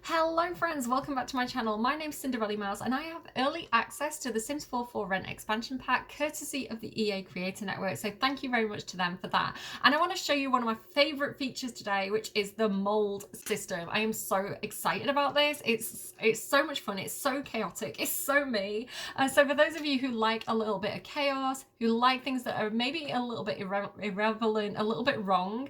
Hello friends, welcome back to my channel. My name's Cinderellimouse and I have early access to the Sims 4 for Rent expansion pack courtesy of the EA Creator Network, so thank you very much to them for that. And I want to show you one of my favourite features today, which is the mould system. I am so excited about this. It's so much fun, it's so chaotic, it's so me. So for those of you who like a little bit of chaos, who like things that are maybe a little bit irrelevant, a little bit wrong,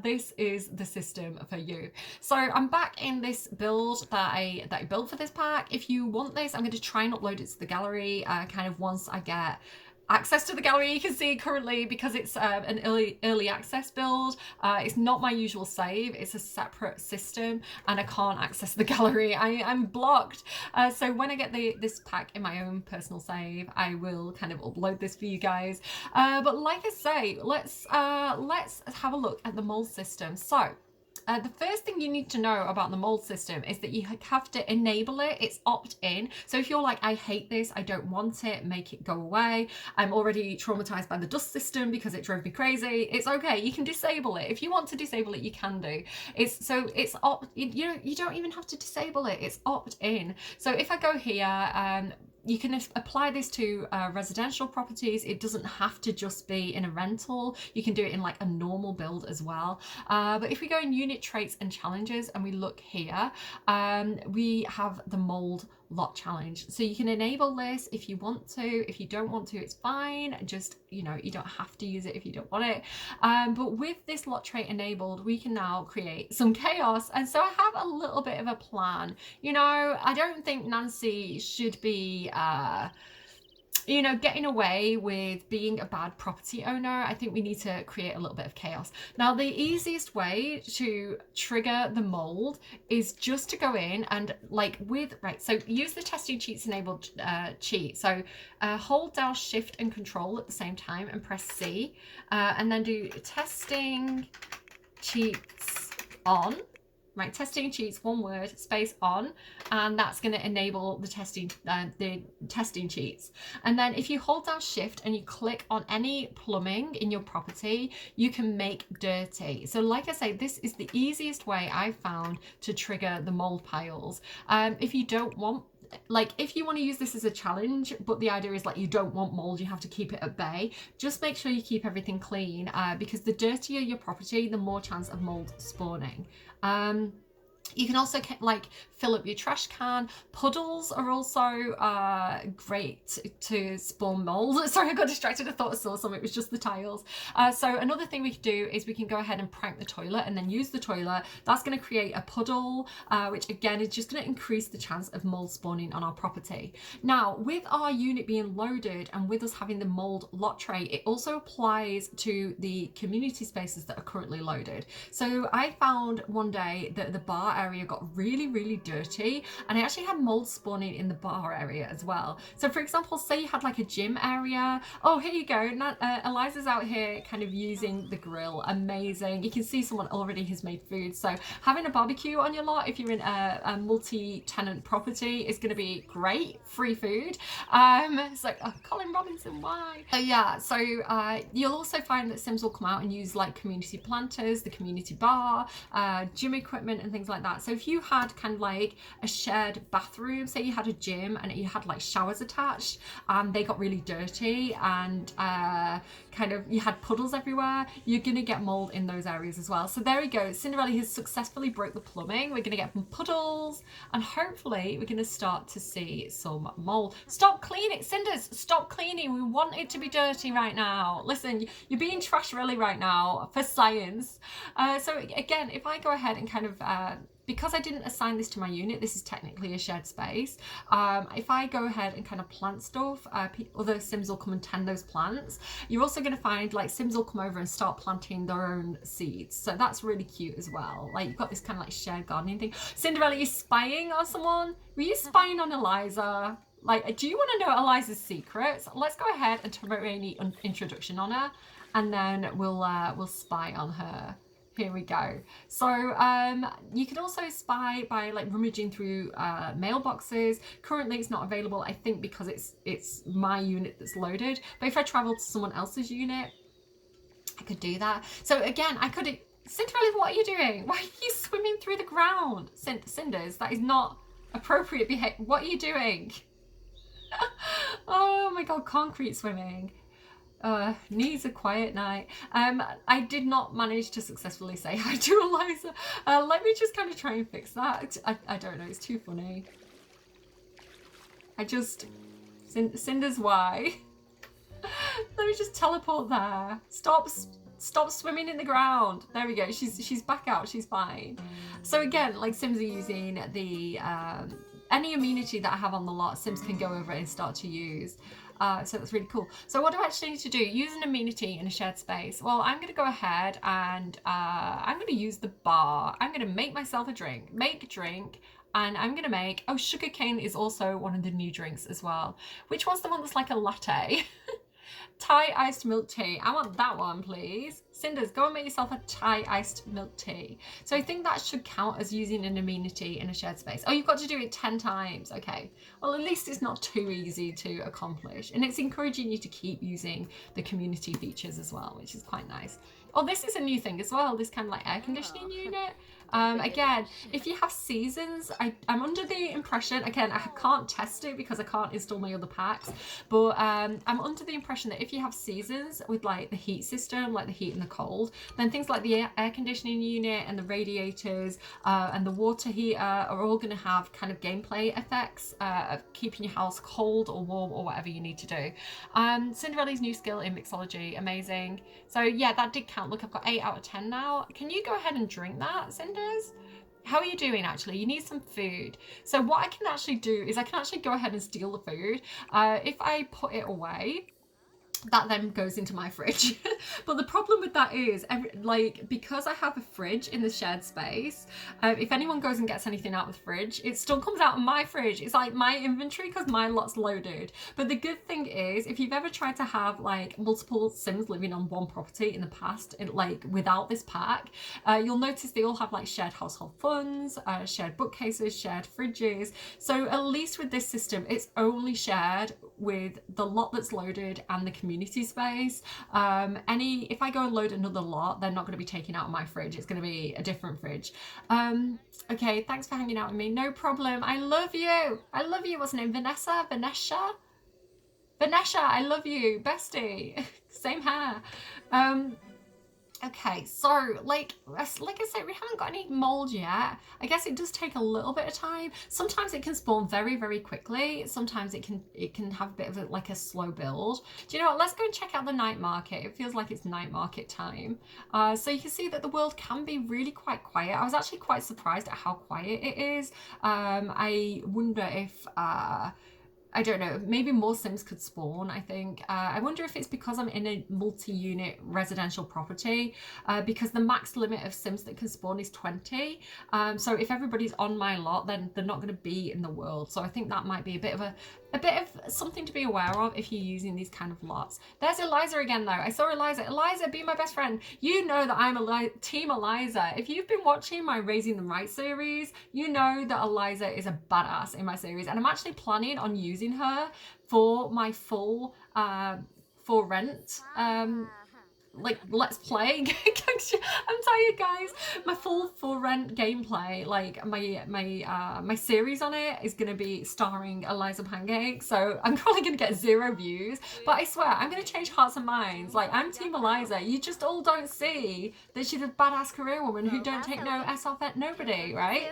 this is the system for you. So I'm back in this build that I built for this pack. If you want this, I'm going to try and upload it to the gallery kind of once I get access to the gallery. You can see currently, because it's an early access build, it's not my usual save, it's a separate system and I can't access the gallery. I'm blocked. So when I get this pack in my own personal save, I will kind of upload this for you guys. But like I say, let's have a look at the mold system. So the first thing you need to know about the mold system is that you have to enable it. It's opt-in. So if you're like, I hate this, I don't want it, make it go away. I'm already traumatized by the dust system because it drove me crazy. It's okay. You can disable it. If you want to disable it, you can do. You don't even have to disable it. It's opt-in. So if I go here, you can apply this to residential properties. It doesn't have to just be in a rental. You can do it in like a normal build as well. But if we go in unit traits and challenges and we look here, we have the mold lot challenge. So you can enable this if you want to. If you don't want to, it's fine. Just, you don't have to use it if you don't want it. But with this lot trait enabled, we can now create some chaos. And so I have a little bit of a plan. I don't think Nancy should be getting away with being a bad property owner. I think we need to create a little bit of chaos. Now, the easiest way to trigger the mold is just to go in and so use the testing cheats enabled cheat. So hold down shift and control at the same time and press C, and then do testing cheats on. Right, testing cheats, one word, space on, and that's going to enable the testing cheats. And then if you hold down shift and you click on any plumbing in your property, you can make dirty. So like I say, this is the easiest way I've found to trigger the mold piles. If you don't want, if you want to use this as a challenge, but the idea is you don't want mold, you have to keep it at bay, just make sure you keep everything clean, because the dirtier your property, the more chance of mold spawning. You can also fill up your trash can. Puddles are also great to spawn mold. Sorry, I got distracted. I thought I saw some. It was just the tiles. So another thing we could do is we can go ahead and prank the toilet and then use the toilet. That's going to create a puddle, which again is just going to increase the chance of mold spawning on our property. Now, with our unit being loaded and with us having the mold lot trait, it also applies to the community spaces that are currently loaded. So I found one day that the bar area got really dirty, and I actually had mold spawning in the bar area as well. So for example, say you had a gym area. Oh, here you go. Eliza's out here kind of using the grill. Amazing. You can see someone already has made food. So having a barbecue on your lot, if you're in a multi-tenant property, is going to be great. Free food. So Colin Robinson, why? So you'll also find that Sims will come out and use community planters, the community bar, gym equipment and things like that. So if you had kind of a shared bathroom, say you had a gym and you had showers attached and they got really dirty and you had puddles everywhere, you're gonna get mold in those areas as well. So there we go. Cinderella has successfully broke the plumbing. We're gonna get some puddles and hopefully we're gonna start to see some mold. Stop cleaning, Cinders, stop cleaning. We want it to be dirty right now. Listen, you're being trash really right now for science. So again, if I go ahead and kind of because I didn't assign this to my unit, this is technically a shared space. If I go ahead and kind of plant stuff, other Sims will come and tend those plants. You're also going to find Sims will come over and start planting their own seeds. So that's really cute as well. You've got this kind of shared gardening thing. Cinderella, you spying on someone? Were you spying on Eliza? Do you want to know Eliza's secrets? Let's go ahead and turn any introduction on her, and then we'll spy on her. Here we go. So you can also spy by rummaging through mailboxes. Currently it's not available, I think, because it's my unit that's loaded. But if I travel to someone else's unit, I could do that. So again, I could Cinderella, what are you doing? Why are you swimming swimming through the ground. Cinders, that is not appropriate behavior. What are you doing? Oh my god, concrete swimming. Needs a quiet night. I did not manage to successfully say hi to Eliza. Let me just kind of try and fix that. I don't know, it's too funny. Cinders, why? Let me just teleport there. Stop swimming in the ground. There we go. She's back out. She's fine. So again, like Sims are using the any immunity that I have on the lot, Sims can go over and start to use. So that's really cool. So what do I actually need to do? Use an amenity in a shared space. Well, I'm going to go ahead and I'm going to use the bar. I'm going to make myself a drink. Make a drink. And I'm going to make... Oh, sugarcane is also one of the new drinks as well. Which one's the one that's like a latte? Thai iced milk tea. I want that one, please. Cinders, go and make yourself a Thai iced milk tea. So I think that should count as using an amenity in a shared space. Oh, you've got to do it 10 times. Okay. Well, at least it's not too easy to accomplish. And it's encouraging you to keep using the community features as well, which is quite nice. Oh, this is a new thing as well. This kind of like air conditioning unit. Again, if you have seasons, I'm under the impression, again, I can't test it because I can't install my other packs, but I'm under the impression that if you have seasons with like the heat system, like the heat and the cold, then things like the air conditioning unit and the radiators and the water heater are all going to have kind of gameplay effects of keeping your house cold or warm or whatever you need to do. Cinderella's new skill in mixology, amazing. So yeah, that did count. Look, I've got 8 out of 10 now. Can you go ahead and drink that, Cinders? How are you doing actually? You need some food. So what I can actually do is I can actually go ahead and steal the food. If I put it away, that then goes into my fridge. But the problem with that is, because I have a fridge in the shared space, if anyone goes and gets anything out of the fridge, it still comes out of my fridge. It's like my inventory because my lot's loaded. But the good thing is, if you've ever tried to have like multiple Sims living on one property in the past, without this pack, you'll notice they all have like shared household funds, shared bookcases, shared fridges. So at least with this system, it's only shared with the lot that's loaded and the community space. If I go and load another lot, they're not going to be taken out of my fridge. It's going to be a different fridge. Okay, thanks for hanging out with me. No problem. I love you. I love you. What's her name? Vanessa? Vanessa, I love you. Bestie. Same hair. Okay, so like I said, we haven't got any mold yet. I guess it does take a little bit of time. Sometimes it can spawn very, very quickly. Sometimes it can have a bit of a slow build. Do you know what? Let's go and check out the night market. It feels like it's night market time. So you can see that the world can be really quite quiet. I was actually quite surprised at how quiet it is. I wonder if I don't know, maybe more Sims could spawn, I think. I wonder if it's because I'm in a multi-unit residential property, because the max limit of Sims that can spawn is 20. So if everybody's on my lot, then they're not going to be in the world. So I think that might be a bit of something to be aware of if you're using these kind of lots. There's Eliza again, though. I saw Eliza. Eliza, be my best friend. You know that I'm Team Eliza. If you've been watching my Raising them Right series, you know that Eliza is a badass in my series. And I'm actually planning on using her for my full for rent let's play. I'm tired, guys. My full for rent gameplay, like my series on it is gonna be starring Eliza Pancake, so I'm probably gonna get 0 views, but I swear I'm gonna change hearts and minds. Like, I'm Team Eliza. You just all don't see that she's a badass career woman who don't take no S off at nobody, right?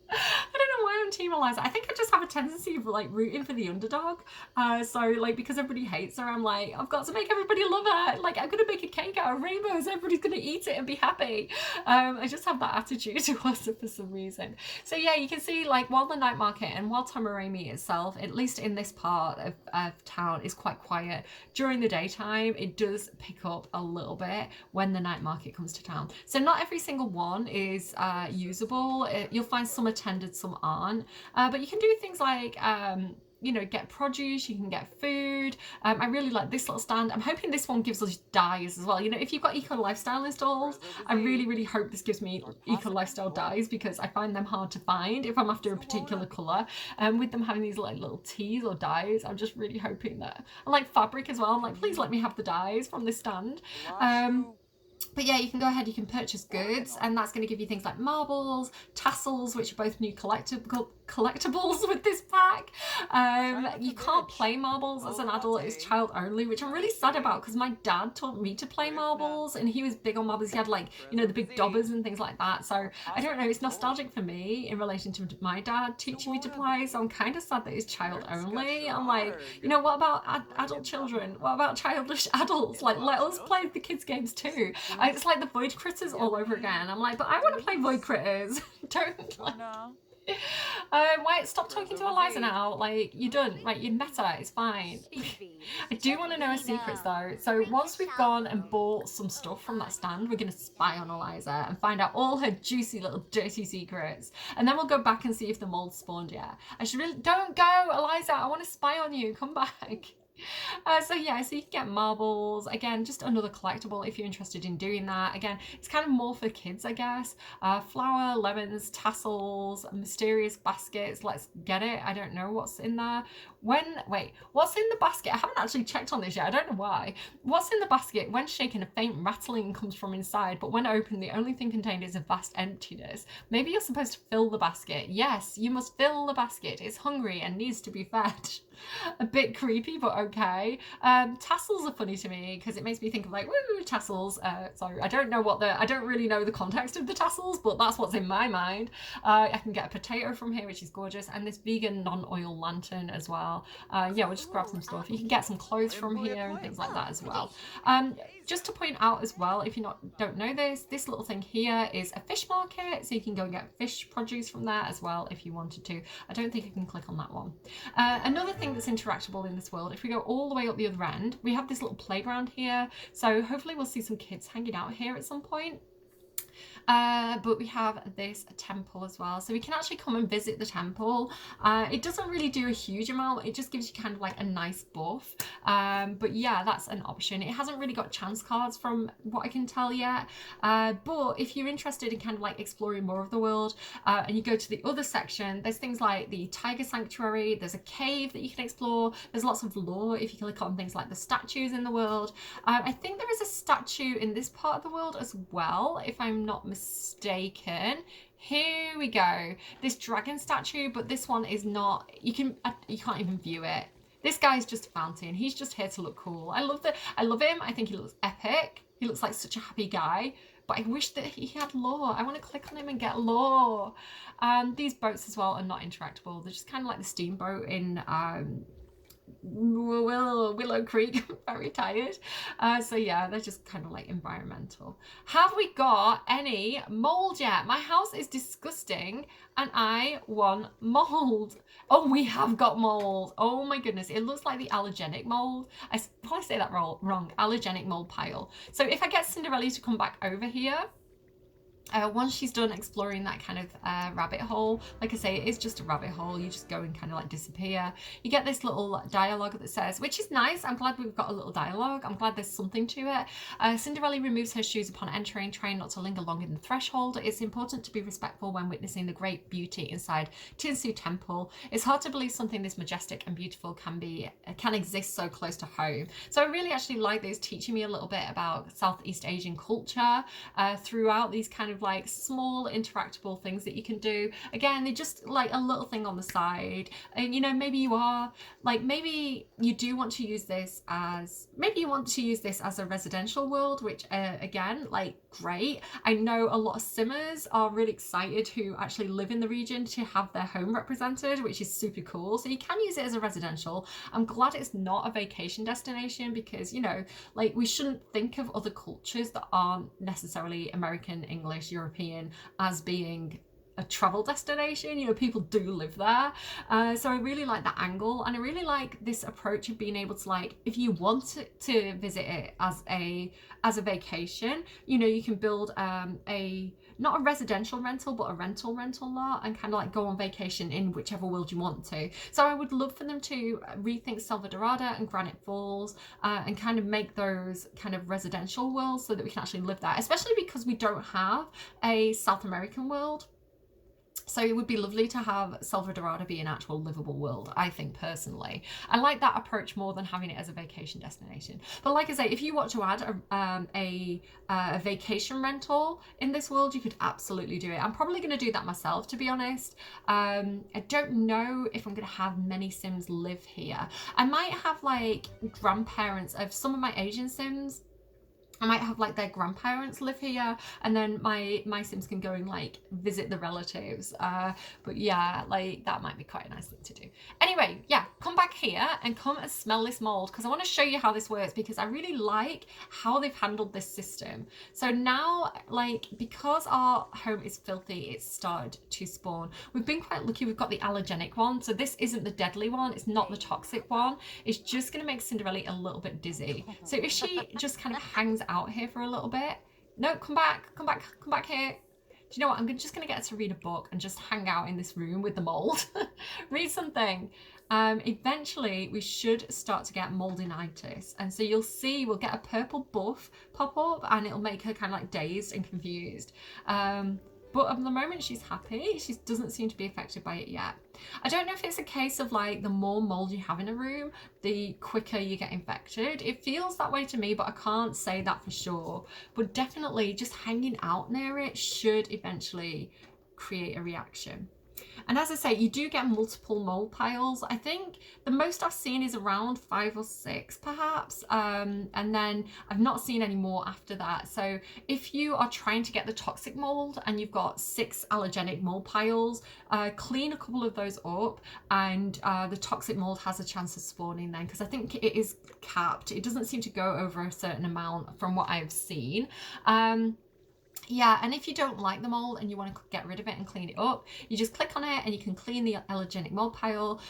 I don't know why I'm Team Eliza. I think I just have a tendency of like rooting for the underdog. So like, because everybody hates her, I'm like, I've got to make everybody love her. Like, I'm gonna make a cake out of rainbows. Everybody's gonna eat it and be happy. I just have that attitude towards it for some reason. So yeah, you can see like while the night market and while Tomarami itself, at least in this part of town, is quite quiet during the daytime, it does pick up a little bit when the night market comes to town. So not every single one is usable. You'll find some attended, some aren't, but you can do things like you know, get produce, you can get food. I really like this little stand. I'm hoping this one gives us dyes as well. You know, if you've got Eco Lifestyle installed, I really hope this gives me Eco Lifestyle dyes, because I find them hard to find if I'm after a particular colour. With them having these like little teas or dyes, I'm just really hoping that. I like fabric as well. I'm like, please let me have the dyes from this stand. But yeah, you can go ahead, you can purchase goods, and that's going to give you things like marbles, tassels, which are both new collectibles with this pack. You can't play marbles as an adult, it's child only, which I'm really sad about because my dad taught me to play marbles and he was big on marbles. He had like, you know, the big dobbers and things like that. So I don't know, it's nostalgic for me in relation to my dad teaching me to play. So I'm kind of sad that it's child only. I'm like, you know, what about adult children? What about childish adults? Like, let us play the kids' games too. It's like the Void Critters all over again. I'm like, but I want to play Void Critters. Don't like. Wait, stop talking to Eliza now. Like, you're done. Like, you're meta. It's fine. I do want to know her secrets though. So once we've gone and bought some stuff from that stand, we're going to spy on Eliza and find out all her juicy little dirty secrets. And then we'll go back and see if the mold spawned yet. I should really... Don't go, Eliza. I want to spy on you. Come back. So yeah, so you can get marbles. Again, just another collectible if you're interested in doing that. Again, it's kind of more for kids, I guess. Flour, lemons, tassels, mysterious baskets. Let's get it. I don't know what's in there. Wait, what's in the basket? I haven't actually checked on this yet. I don't know why. What's in the basket? When shaken, a faint rattling comes from inside, but when opened, the only thing contained is a vast emptiness. Maybe you're supposed to fill the basket. Yes, you must fill the basket. It's hungry and needs to be fed. A bit creepy, but okay. Tassels are funny to me because it makes me think of like, woo, tassels. So I don't really know the context of the tassels, but that's what's in my mind. I can get a potato from here, which is gorgeous, and this vegan non-oil lantern as well. Yeah, we'll just grab some stuff. You can get some clothes from here and things like that as well. Just to point out as well, if you don't know this little thing here is a fish market, so you can go and get fish produce from there as well if you wanted to. I don't think I can click on that one. Another thing that's interactable in this world, if we go all the way up the other end, we have this little playground here, so hopefully we'll see some kids hanging out here at some point. But we have this temple as well, so we can actually come and visit the temple. It doesn't really do a huge amount, it just gives you kind of like a nice buff, but yeah, that's an option. It hasn't really got chance cards from what I can tell yet, but if you're interested in kind of like exploring more of the world, and you go to the other section, there's things like the tiger sanctuary, there's a cave that you can explore, there's lots of lore if you click on things like the statues in the world. I think there is a statue in this part of the world as well, if I'm not mistaken. Here we go, this dragon statue, but this one is not, you can't even view it. This guy's just a fountain, he's just here to look cool. I love him, I think he looks epic, he looks like such a happy guy, but I wish that he had lore. I want to click on him and get lore. These boats as well are not interactable, they're just kind of like the steamboat in Willow Creek. I'm very tired. So yeah, they're just kind of like environmental. Have we got any mold yet? My house is disgusting and I want mold. Oh, we have got mold. Oh my goodness, it looks like the allergenic mold. I probably say that wrong. Allergenic mold pile. So if I get Cinderella to come back over here, once she's done exploring that kind of rabbit hole, like I say, it is just a rabbit hole, you just go and kind of like disappear. You get this little dialogue that says, which is nice, I'm glad we've got a little dialogue, I'm glad there's something to it. Cinderella removes her shoes upon entering, trying not to linger long in the threshold. It's important to be respectful when witnessing the great beauty inside Tinsu Temple. It's hard to believe something this majestic and beautiful can exist so close to home. So I really actually like this, teaching me a little bit about Southeast Asian culture throughout these kind of like small interactable things that you can do. Again, they're just like a little thing on the side, and you know, maybe you do want to use this as a residential world, which again, like, great. I know a lot of simmers are really excited who actually live in the region to have their home represented, which is super cool. So you can use it as a residential. I'm glad it's not a vacation destination, because, you know, like, we shouldn't think of other cultures that aren't necessarily American, English, European as being a travel destination. You know, people do live there. So I really like that angle, and I really like this approach of being able to, like, if you want to visit it as a vacation, you know, you can build not a residential rental, but a rental lot, and kind of like go on vacation in whichever world you want to. So I would love for them to rethink Selva Dorada and Granite Falls, and kind of make those kind of residential worlds so that we can actually live there, especially because we don't have a South American world. So it would be lovely to have Selva Dorada be an actual livable world, I think personally. I like that approach more than having it as a vacation destination. But like I say, if you want to add a vacation rental in this world, you could absolutely do it. I'm probably going to do that myself, to be honest. I don't know if I'm going to have many Sims live here. I might have like grandparents of some of my Asian Sims. I might have like their grandparents live here, and then my Sims can go and like visit the relatives. But yeah, like that might be quite a nice thing to do. Anyway, yeah, come back here and come and smell this mold, because I want to show you how this works, because I really like how they've handled this system. So now, like, because our home is filthy, it's started to spawn. We've been quite lucky, we've got the allergenic one, so this isn't the deadly one, it's not the toxic one. It's just going to make Cinderella a little bit dizzy. So if she just kind of hangs out here for a little bit. No, come back here. Do you know what? I'm just going to get her to read a book and just hang out in this room with the mold. Read something. Eventually, we should start to get moldinitis. And so you'll see we'll get a purple buff pop up, and it'll make her kind of like dazed and confused. But at the moment she's happy. She doesn't seem to be affected by it yet. I don't know if it's a case of like the more mold you have in a room, the quicker you get infected. It feels that way to me, but I can't say that for sure. But definitely just hanging out near it should eventually create a reaction. And as I say, you do get multiple mold piles. I think the most I've seen is around 5 or 6 perhaps. And then I've not seen any more after that. So if you are trying to get the toxic mold and you've got 6 allergenic mold piles, clean a couple of those up, and the toxic mold has a chance of spawning then, because I think it is capped. It doesn't seem to go over a certain amount from what I've seen. Yeah, and if you don't like the mold and you want to get rid of it and clean it up, you just click on it and you can clean the allergenic mold pile,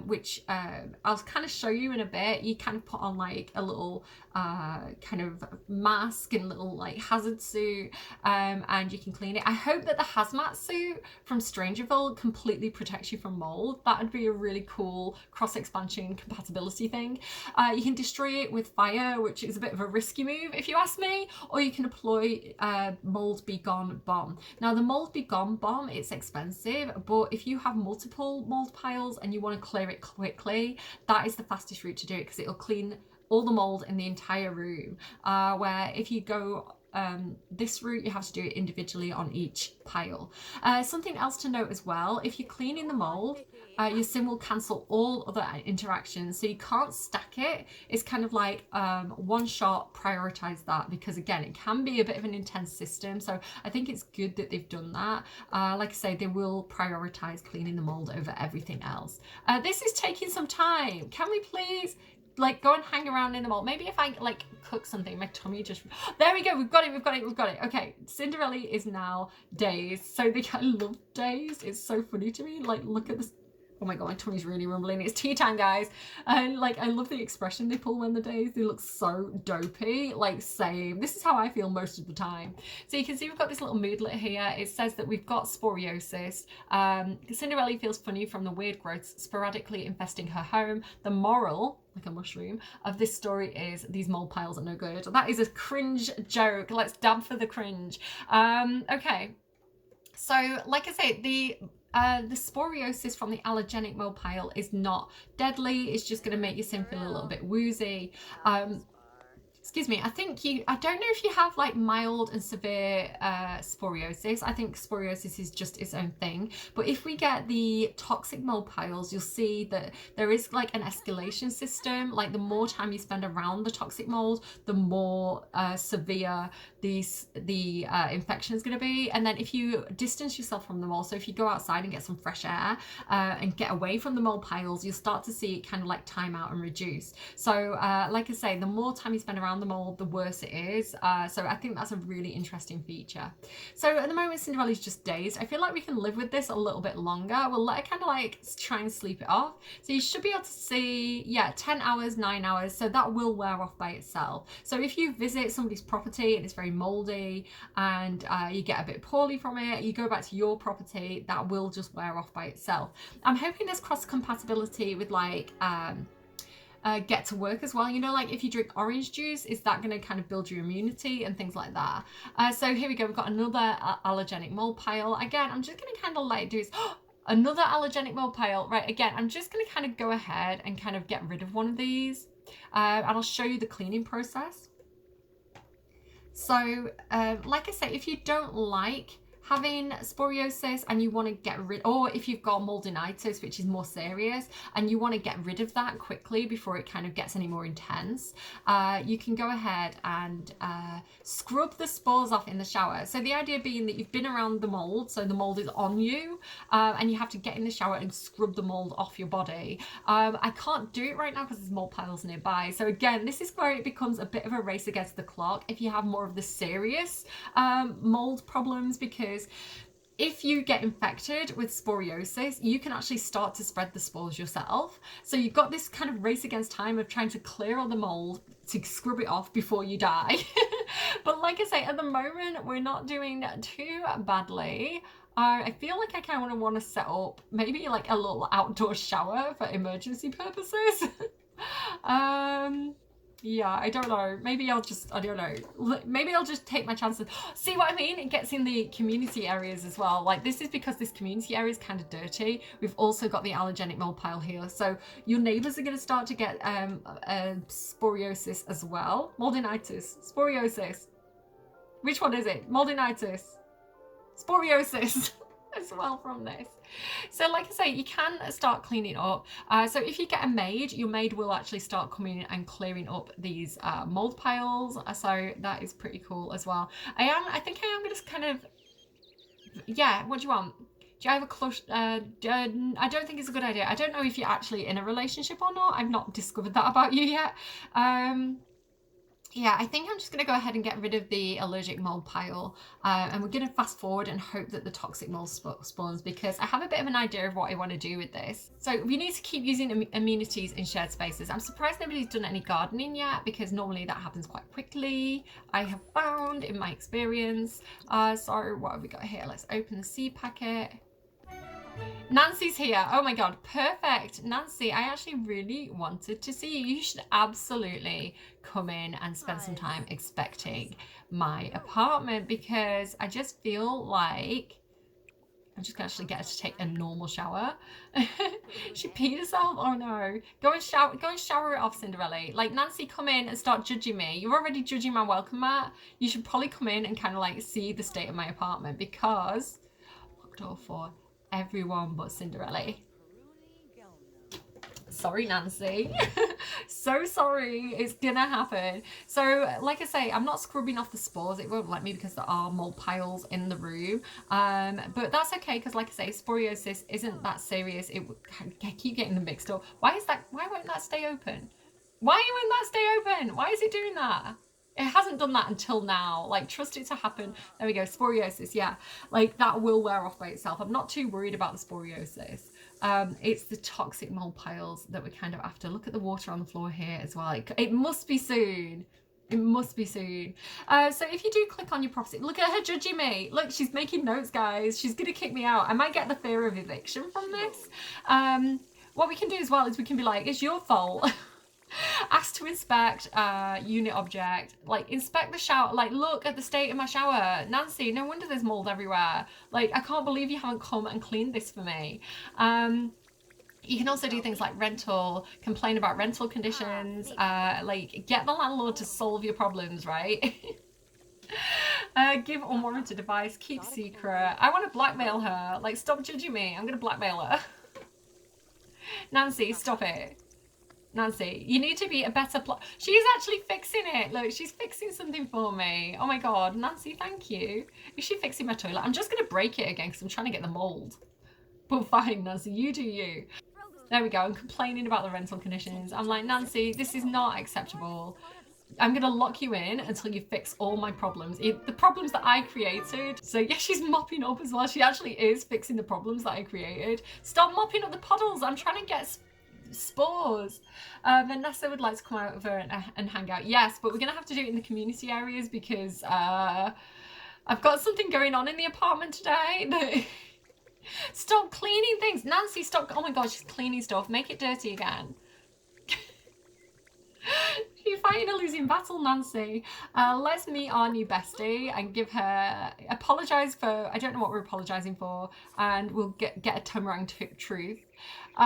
which I'll kind of show you in a bit. You kind of put on like a little kind of mask and little like hazard suit, and you can clean it. I hope that the hazmat suit from Strangerville completely protects you from mold. That would be a really cool cross-expansion compatibility thing. You can destroy it with fire, which is a bit of a risky move if you ask me, or you can deploy mold be gone bomb. Now the mold be gone bomb, it's expensive, but if you have multiple mold piles and you want to clear it quickly, that is the fastest route to do it, because it'll clean all the mold in the entire room, where if you go this route, you have to do it individually on each pile. Something else to note as well, if you're cleaning the mold, your sim will cancel all other interactions, so you can't stack it. It's kind of like one shot, prioritize that, because again, it can be a bit of an intense system. So I think it's good that they've done that. Like I say, they will prioritize cleaning the mold over everything else. This is taking some time. Can we please like go and hang around in the mold? Maybe if I like cook something, my tummy just, there we go, we've got it. Okay, Cinderella is now dazed. So I love dazed. It's so funny to me. Like, look at this. Oh my god, my tummy's really rumbling. It's tea time, guys. And like, I love the expression they pull when they're dazed. They look so dopey. Like, same. This is how I feel most of the time. So you can see we've got this little moodlet here. It says that we've got sporiosis. Cinderella feels funny from the weird growths sporadically infesting her home. The moral, like a mushroom, of this story is these mold piles are no good. That is a cringe joke. Let's dab for the cringe. Okay. So, like I say, the sporiosis from the allergenic mold pile is not deadly. It's just going to make your sim feel a little bit woozy. Excuse me, I don't know if you have like mild and severe sporiosis. I think sporiosis is just its own thing. But if we get the toxic mold piles, you'll see that there is like an escalation system. Like the more time you spend around the toxic mold, the more severe the infection is going to be. And then if you distance yourself from the mold, so if you go outside and get some fresh air and get away from the mold piles, you'll start to see it kind of like time out and reduce. So like I say, the more time you spend around the mold, the worse it is. So I think that's a really interesting feature. So at the moment, Cinderella's just dazed. I feel like we can live with this a little bit longer. We'll let her kind of like try and sleep it off. So you should be able to see, yeah, 10 hours, 9 hours. So that will wear off by itself. So if you visit somebody's property and it's very moldy and you get a bit poorly from it, you go back to your property, that will just wear off by itself. I'm hoping there's cross compatibility with like get to work as well. You know, like if you drink orange juice, is that going to kind of build your immunity and things like that? So here we go. We've got another allergenic mold pile. Again, I'm just going to kind of let it do its... Another allergenic mold pile. Right, again, I'm just going to kind of go ahead and kind of get rid of one of these. And I'll show you the cleaning process. So, like I say, if you don't like having sporiosis and you want to get rid, or if you've got moldinitis, which is more serious, and you want to get rid of that quickly before it kind of gets any more intense, you can go ahead and scrub the spores off in the shower. So the idea being that you've been around the mold, so the mold is on you, and you have to get in the shower and scrub the mold off your body. I can't do it right now because there's mold piles nearby. So again, this is where it becomes a bit of a race against the clock if you have more of the serious mold problems, because if you get infected with sporiosis, you can actually start to spread the spores yourself. So you've got this kind of race against time of trying to clear all the mold to scrub it off before you die. But like I say, at the moment, we're not doing too badly. I feel like I kind of want to set up maybe like a little outdoor shower for emergency purposes. Yeah, I don't know. Maybe I'll just, I don't know. Maybe I'll just take my chances. See what I mean? It gets in the community areas as well. Like this is because this community area is kind of dirty. We've also got the allergenic mold pile here. So your neighbors are going to start to get sporiosis as well. Moldinitis, sporiosis. Which one is it? Moldinitis, sporiosis as well from this. So like I say, you can start cleaning up. So if you get a maid, your maid will actually start coming in and clearing up these mold piles. So that is pretty cool as well. I think I am going to kind of, yeah, what do you want? Do you have a crush? I don't think it's a good idea. I don't know if you're actually in a relationship or not. I've not discovered that about you yet. Yeah, I think I'm just going to go ahead and get rid of the allergic mold pile, and we're going to fast forward and hope that the toxic mold spawns, because I have a bit of an idea of what I want to do with this. So we need to keep using amenities in shared spaces. I'm surprised nobody's done any gardening yet, because normally that happens quite quickly, I have found in my experience. So what have we got here? Let's open the seed packet. Nancy's here. Oh my god, perfect. Nancy, I actually really wanted to see you. You should absolutely come in and spend some time inspecting my apartment, because I just feel like I'm just gonna actually get her to take a normal shower. She peed herself. Oh no. Go and shower it off, Cinderella. Like, Nancy, come in and start judging me. You're already judging my welcome mat. You should probably come in and kind of like see the state of my apartment, because locked door for everyone but Cinderella. Sorry, Nancy. So sorry, it's gonna happen. So like I say, I'm not scrubbing off the spores. It won't let me because there are mold piles in the room, but that's okay, because like I say, sporiosis isn't that serious. I keep getting them mixed up. Why won't that stay open? Why won't that stay open? Why is it doing that? It hasn't done that until now. Like, trust it to happen. There we go. Sporiosis. Yeah. Like, that will wear off by itself. I'm not too worried about the sporiosis. It's the toxic mold piles that we're kind of after. Look at the water on the floor here as well. It must be soon. It must be soon. So if you do click on your property, look at her judging me. Look, she's making notes, guys. She's going to kick me out. I might get the fear of eviction from this. What we can do as well is we can be like, it's your fault. Ask to inspect unit object. Like, inspect the shower. Like, look at the state of my shower. Nancy, no wonder there's mold everywhere. Like, I can't believe you haven't come and cleaned this for me. You can also do things like rental, complain about rental conditions, like get the landlord to solve your problems, right? Give unwarranted advice, keep secret. I want to blackmail her. Like, stop judging me. I'm going to blackmail her. Nancy, stop it. Nancy, you need to be a better She's actually fixing it. Look, she's fixing something for me. Oh my god, Nancy, thank you. Is she fixing my toilet? I'm just going to break it again because I'm trying to get the mold. But fine, Nancy, you do you. There we go. I'm complaining about the rental conditions. I'm like, Nancy, this is not acceptable. I'm going to lock you in until you fix all my problems. The problems that I created. So yeah, she's mopping up as well. She actually is fixing the problems that I created. Stop mopping up the puddles. I'm trying to get spores. Vanessa would like to come out of her and hang out. Yes, but we're going to have to do it in the community areas, because I've got something going on in the apartment today. Stop cleaning things. Nancy, stop. Oh my god, she's cleaning stuff. Make it dirty again. You're fighting a losing battle, Nancy. Let's meet our new bestie and give her, apologise for, I don't know what we're apologising for, and we'll get a Tamarang truth. So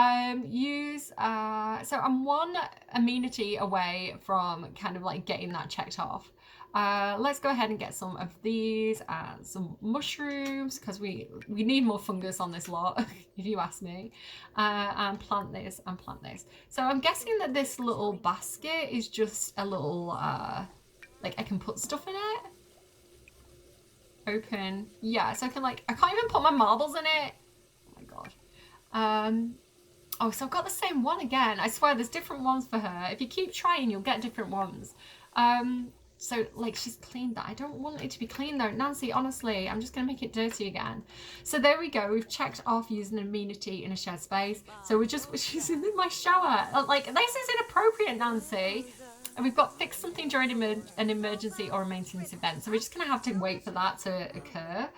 I'm one amenity away from kind of like getting that checked off. Let's go ahead and get some of these and some mushrooms, because we need more fungus on this lot, if you ask me. And plant this and plant this. So I'm guessing that this little basket is just a little, like I can put stuff in it. Open. Yeah, so I can't even put my marbles in it. Oh my god. Oh, so I've got the same one again. I swear there's different ones for her. If you keep trying, you'll get different ones. So, like, she's cleaned that. I don't want it to be clean, though. Nancy, honestly, I'm just going to make it dirty again. So there we go. We've checked off using amenity in a shared space. So she's in my shower. Like, this is inappropriate, Nancy. And we've got fix something during an emergency or a maintenance event. So we're just going to have to wait for that to occur.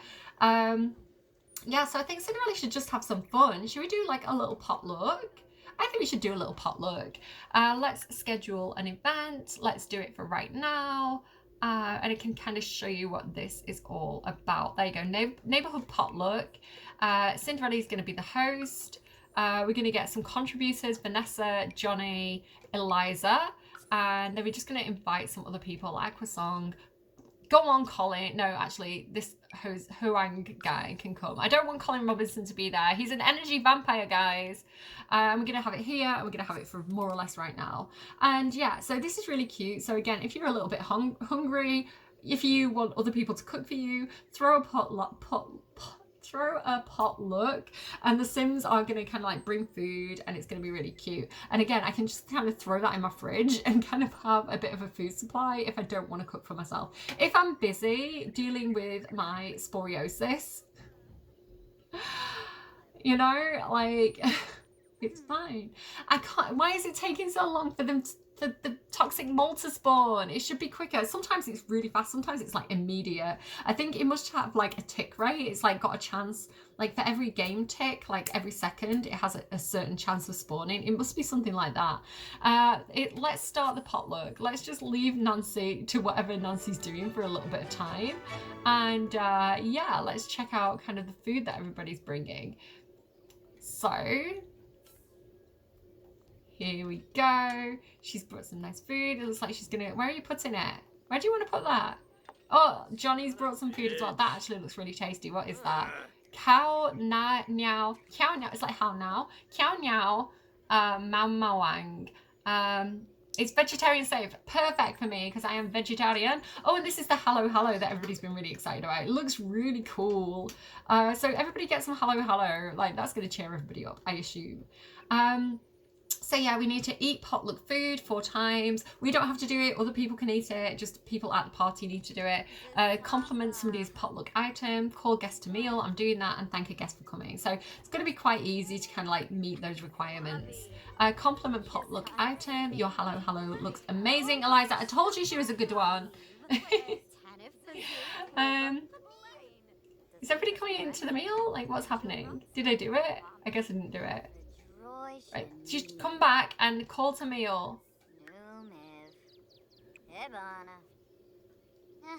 Yeah, so I think Cinderella should just have some fun. Should we do, like, a little potluck? I think we should do a little potluck. Let's schedule an event. Let's do it for right now. And I can kind of show you what this is all about. There you go, neighborhood potluck. Cinderella is going to be the host. We're going to get some contributors, Vanessa, Johnny, Eliza. And then we're just going to invite some other people, Aquasong. Go on, Colin. No, actually, this Huang guy can come. I don't want Colin Robinson to be there. He's an energy vampire, guys. We're going to have it here, and we're going to have it for more or less right now. And yeah, so this is really cute. So again, if you're a little bit hungry, if you want other people to cook for you, throw a potluck, and the Sims are going to kind of like bring food, and it's going to be really cute. And again, I can just kind of throw that in my fridge and kind of have a bit of a food supply if I don't want to cook for myself. If I'm busy dealing with my scoliosis, you know, like, it's fine. I can't, why is it taking so long for them for the toxic mold to spawn? It should be quicker. Sometimes it's really fast, sometimes it's like immediate. I think it must have like a tick rate. It's like got a chance, like for every game tick, like every second, it has a certain chance of spawning. It must be something like that. Let's start the potluck. Let's just leave Nancy to whatever Nancy's doing for a little bit of time. And yeah, let's check out kind of the food that everybody's bringing. So here we go. She's brought some nice food. It looks like she's gonna, where are you putting it? Where do you want to put that? Oh, Johnny's brought some food as well. That actually looks really tasty. What is that? Cow na niao. Cow niao. It's like how now? Cow niao. Mau mawang. It's vegetarian safe. Perfect for me because I am vegetarian. Oh, and this is the hello hello that everybody's been really excited about. It looks really cool. So everybody get some hello hello. Like that's gonna cheer everybody up, I assume. So yeah, we need to eat potluck food 4 times. We don't have to do it, other people can eat it, just people at the party need to do it. Compliment somebody's potluck item, call guest to meal, I'm doing that, and thank a guest for coming. So it's going to be quite easy to kind of like meet those requirements. Compliment potluck item, your hello hello looks amazing. Eliza, I told you she was a good one. Is everybody coming into the meal? Like what's happening? Did I do it? I guess I didn't do it. Right, just come back and call to meal.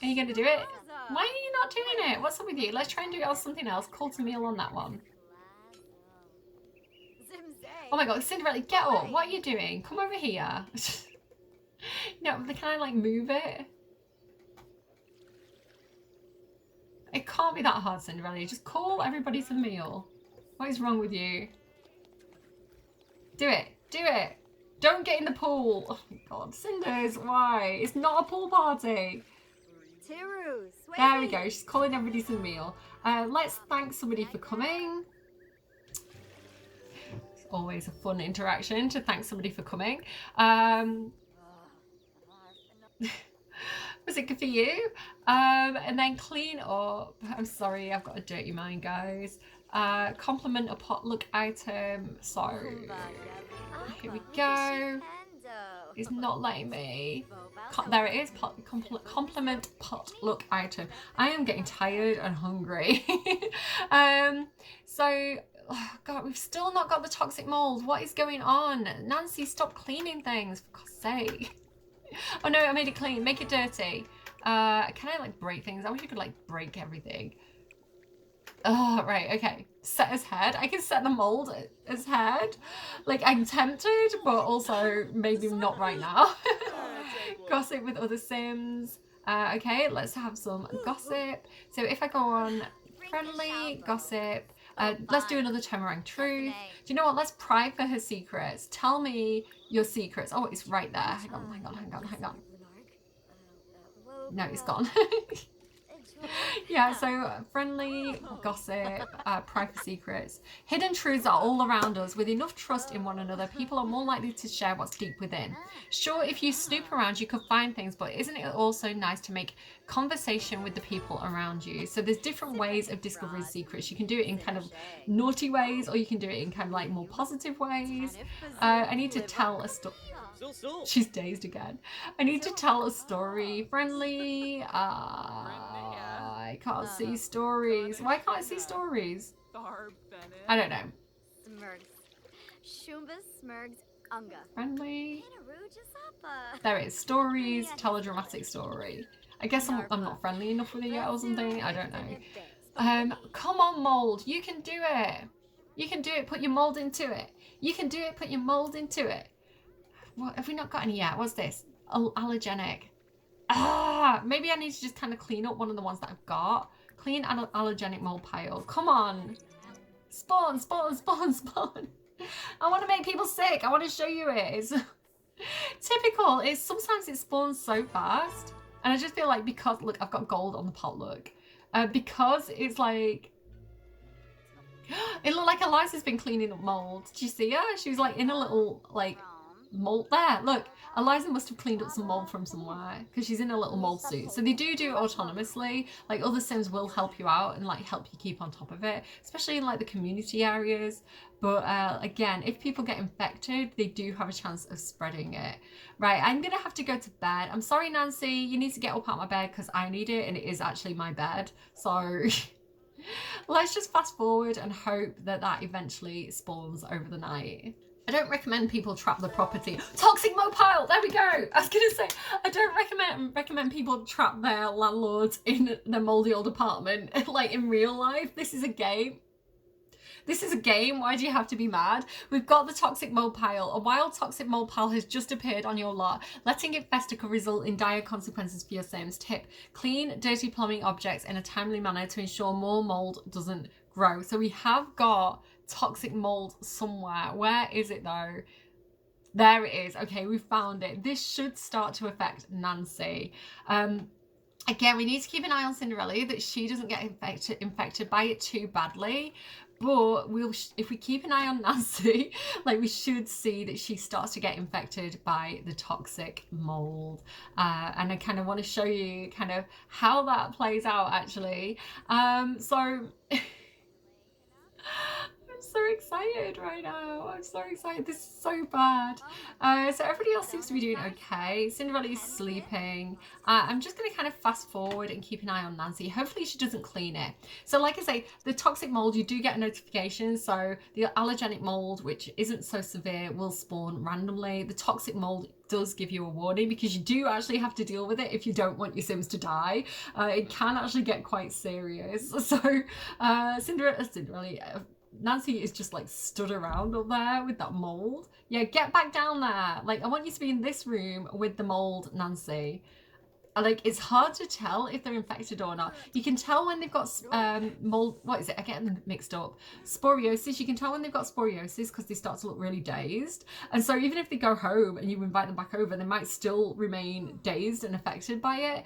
Are you going to do it? Why are you not doing it? What's up with you? Let's try and do something else. Call to meal on that one. Oh my god, Cinderella, get up. What are you doing? Come over here. No, can I like move it? It can't be that hard, Cinderella. Just call everybody to the meal. What is wrong with you? Do it. Do it. Don't get in the pool. Oh my god. Cinders, why? It's not a pool party. There we go. She's calling everybody to the meal. Let's thank somebody for coming. It's always a fun interaction to thank somebody for coming. Was it good for you? And then clean up. I'm sorry, I've got a dirty mind, guys. Compliment a potluck item. So here we go. It's not letting me. There it is. Compliment potluck item. I am getting tired and hungry. So Oh God, we've still not got the toxic mold. What is going on? Nancy, stop cleaning things, for God's sake. Oh no, I made it clean. Make it dirty. Can I like break things? I wish you could like break everything. Oh, right, okay. Set as head. I can set the mold as head. Like, I'm tempted, but also maybe not right now. Gossip with other Sims. Okay, let's have some gossip. So if I go on friendly, gossip, let's do another Temerang truth. Do you know what? Let's pry for her secrets. Tell me your secrets. Oh, it's right there. Hang on, hang on, hang on, hang on. No, it's gone. Yeah, so friendly, gossip, pry for secrets. Hidden truths are all around us. With enough trust in one another, people are more likely to share what's deep within. Sure, if you snoop around, you could find things, but isn't it also nice to make conversation with the people around you? So there's different ways of discovering secrets. You can do it in kind of naughty ways, or you can do it in kind of like more positive ways. I need to tell a story. She's dazed again. I need to tell a story. Friendly. I can't see stories. Why can't I see stories? I don't know. Friendly. There it is. Stories. Tell a dramatic story. I guess I'm not friendly enough with it yet or something. I don't know. Come on, mold. You can do it. You can do it. Put your mold into it. You can do it. Put your mold into it. What have we not got any yet? What's this? Allergenic. Maybe I need to just kind of clean up one of the ones that I've got. Clean allergenic mold pile. Come on. Spawn, spawn, spawn, spawn. I want to make people sick. I want to show you it. It's typical. Sometimes it spawns so fast. And I just feel like because, look, I've got gold on the potluck. Because it's like, it looked like Eliza's been cleaning up mold. Did you see her? She was like in a little like mold there. Look, Eliza must have cleaned up some mold from somewhere because she's in a little mold suit. So they do it autonomously. Like other Sims will help you out and like help you keep on top of it, especially in like the community areas. But again, if people get infected, they do have a chance of spreading it. Right, I'm gonna have to go to bed. I'm sorry, Nancy, you need to get up out of my bed because I need it and it is actually my bed. So let's just fast forward and hope that that eventually spawns over the night. I don't recommend people trap the property. Toxic mobile, there we go. I was gonna say, I don't recommend people trap their landlords in their moldy old apartment. Like in real life, this is a game. This is a game, why do you have to be mad? We've got the toxic mold pile. A wild toxic mold pile has just appeared on your lot. Letting it fester could result in dire consequences for your Sims. Tip, clean dirty plumbing objects in a timely manner to ensure more mold doesn't grow. So we have got toxic mold somewhere. Where is it though? There it is. Okay, we found it. This should start to affect Nancy. Again, we need to keep an eye on Cinderella that she doesn't get infected by it too badly. But if we keep an eye on Nancy, like we should see that she starts to get infected by the toxic mold. And I kind of want to show you kind of how that plays out actually. So I'm so excited right now. I'm so excited. This is so bad. So everybody else seems to be doing okay. Cinderella is sleeping. I'm just going to kind of fast forward and keep an eye on Nancy. Hopefully she doesn't clean it. So like I say, the toxic mold, you do get a notification. So the allergenic mold, which isn't so severe, will spawn randomly. The toxic mold does give you a warning because you do actually have to deal with it if you don't want your Sims to die. It can actually get quite serious. So Nancy is just like stood around up there with that mold. Yeah, get back down there. Like I want you to be in this room with the mold, Nancy. Like it's hard to tell if they're infected or not. You can tell when they've got mold, what is it? I get them mixed up. Sporiosis. You can tell when they've got sporiosis because they start to look really dazed. And so even if they go home and you invite them back over, they might still remain dazed and affected by it.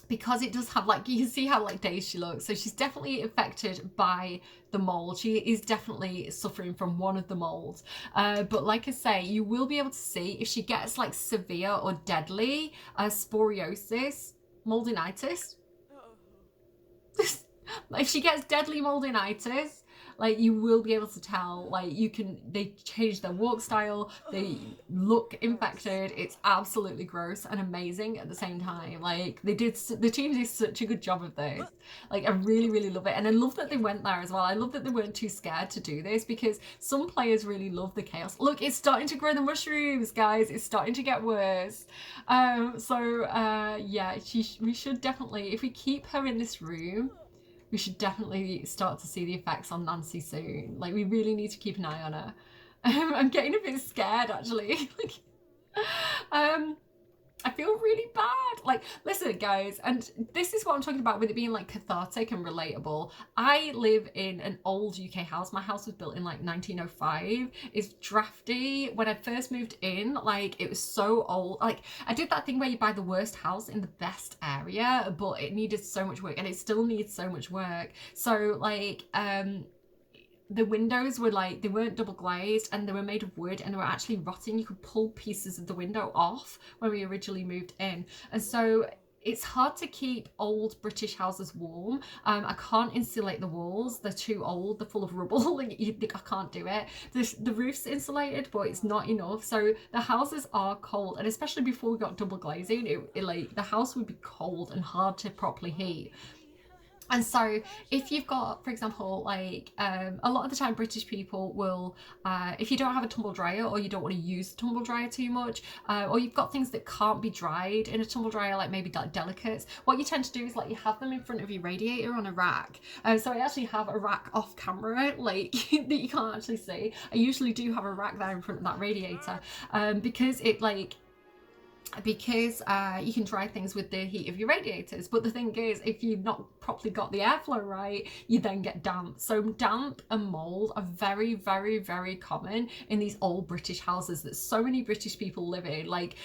Because it does have like, you can see how like dazed she looks. So she's definitely affected by the mold. She is definitely suffering from one of the molds. But like I say, you will be able to see if she gets like severe or deadly sporiosis, moldinitis. If she gets deadly moldinitis, Like you will be able to tell, like they change their walk style, they look infected. It's absolutely gross and amazing at the same time. Like the team did such a good job of this. Like I really, really love it. And I love that they went there as well. I love that they weren't too scared to do this, because some players really love the chaos. Look, it's starting to grow the mushrooms, guys. It's starting to get worse. Yeah, we should definitely, if we keep her in this room, we should definitely start to see the effects on Nancy soon. Like we really need to keep an eye on her. I'm getting a bit scared actually. I feel really bad. Like, listen, guys, and this is what I'm talking about with it being like cathartic and relatable. I live in an old UK house. My house was built in like 1905. It's drafty. When I first moved in, like, it was so old. Like, I did that thing where you buy the worst house in the best area, but it needed so much work, and it still needs so much work. So, like, the windows were like, they weren't double glazed, and they were made of wood, and they were actually rotting. You could pull pieces of the window off when we originally moved in. And so it's hard to keep old British houses warm. I can't insulate the walls. They're too old. They're full of rubble. Like, I can't do it. The roof's insulated, but it's not enough. So the houses are cold. And especially before we got double glazing, like the house would be cold and hard to properly heat. And so if you've got, for example, like a lot of the time British people will, if you don't have a tumble dryer, or you don't want to use the tumble dryer too much, or you've got things that can't be dried in a tumble dryer, like maybe like delicates, what you tend to do is like you have them in front of your radiator on a rack. So I actually have a rack off camera, like that you can't actually see. I usually do have a rack there in front of that radiator, because you can dry things with the heat of your radiators. But the thing is, if you've not properly got the airflow right, you then get damp. So damp and mold are very, very, very common in these old British houses that so many British people live in. Like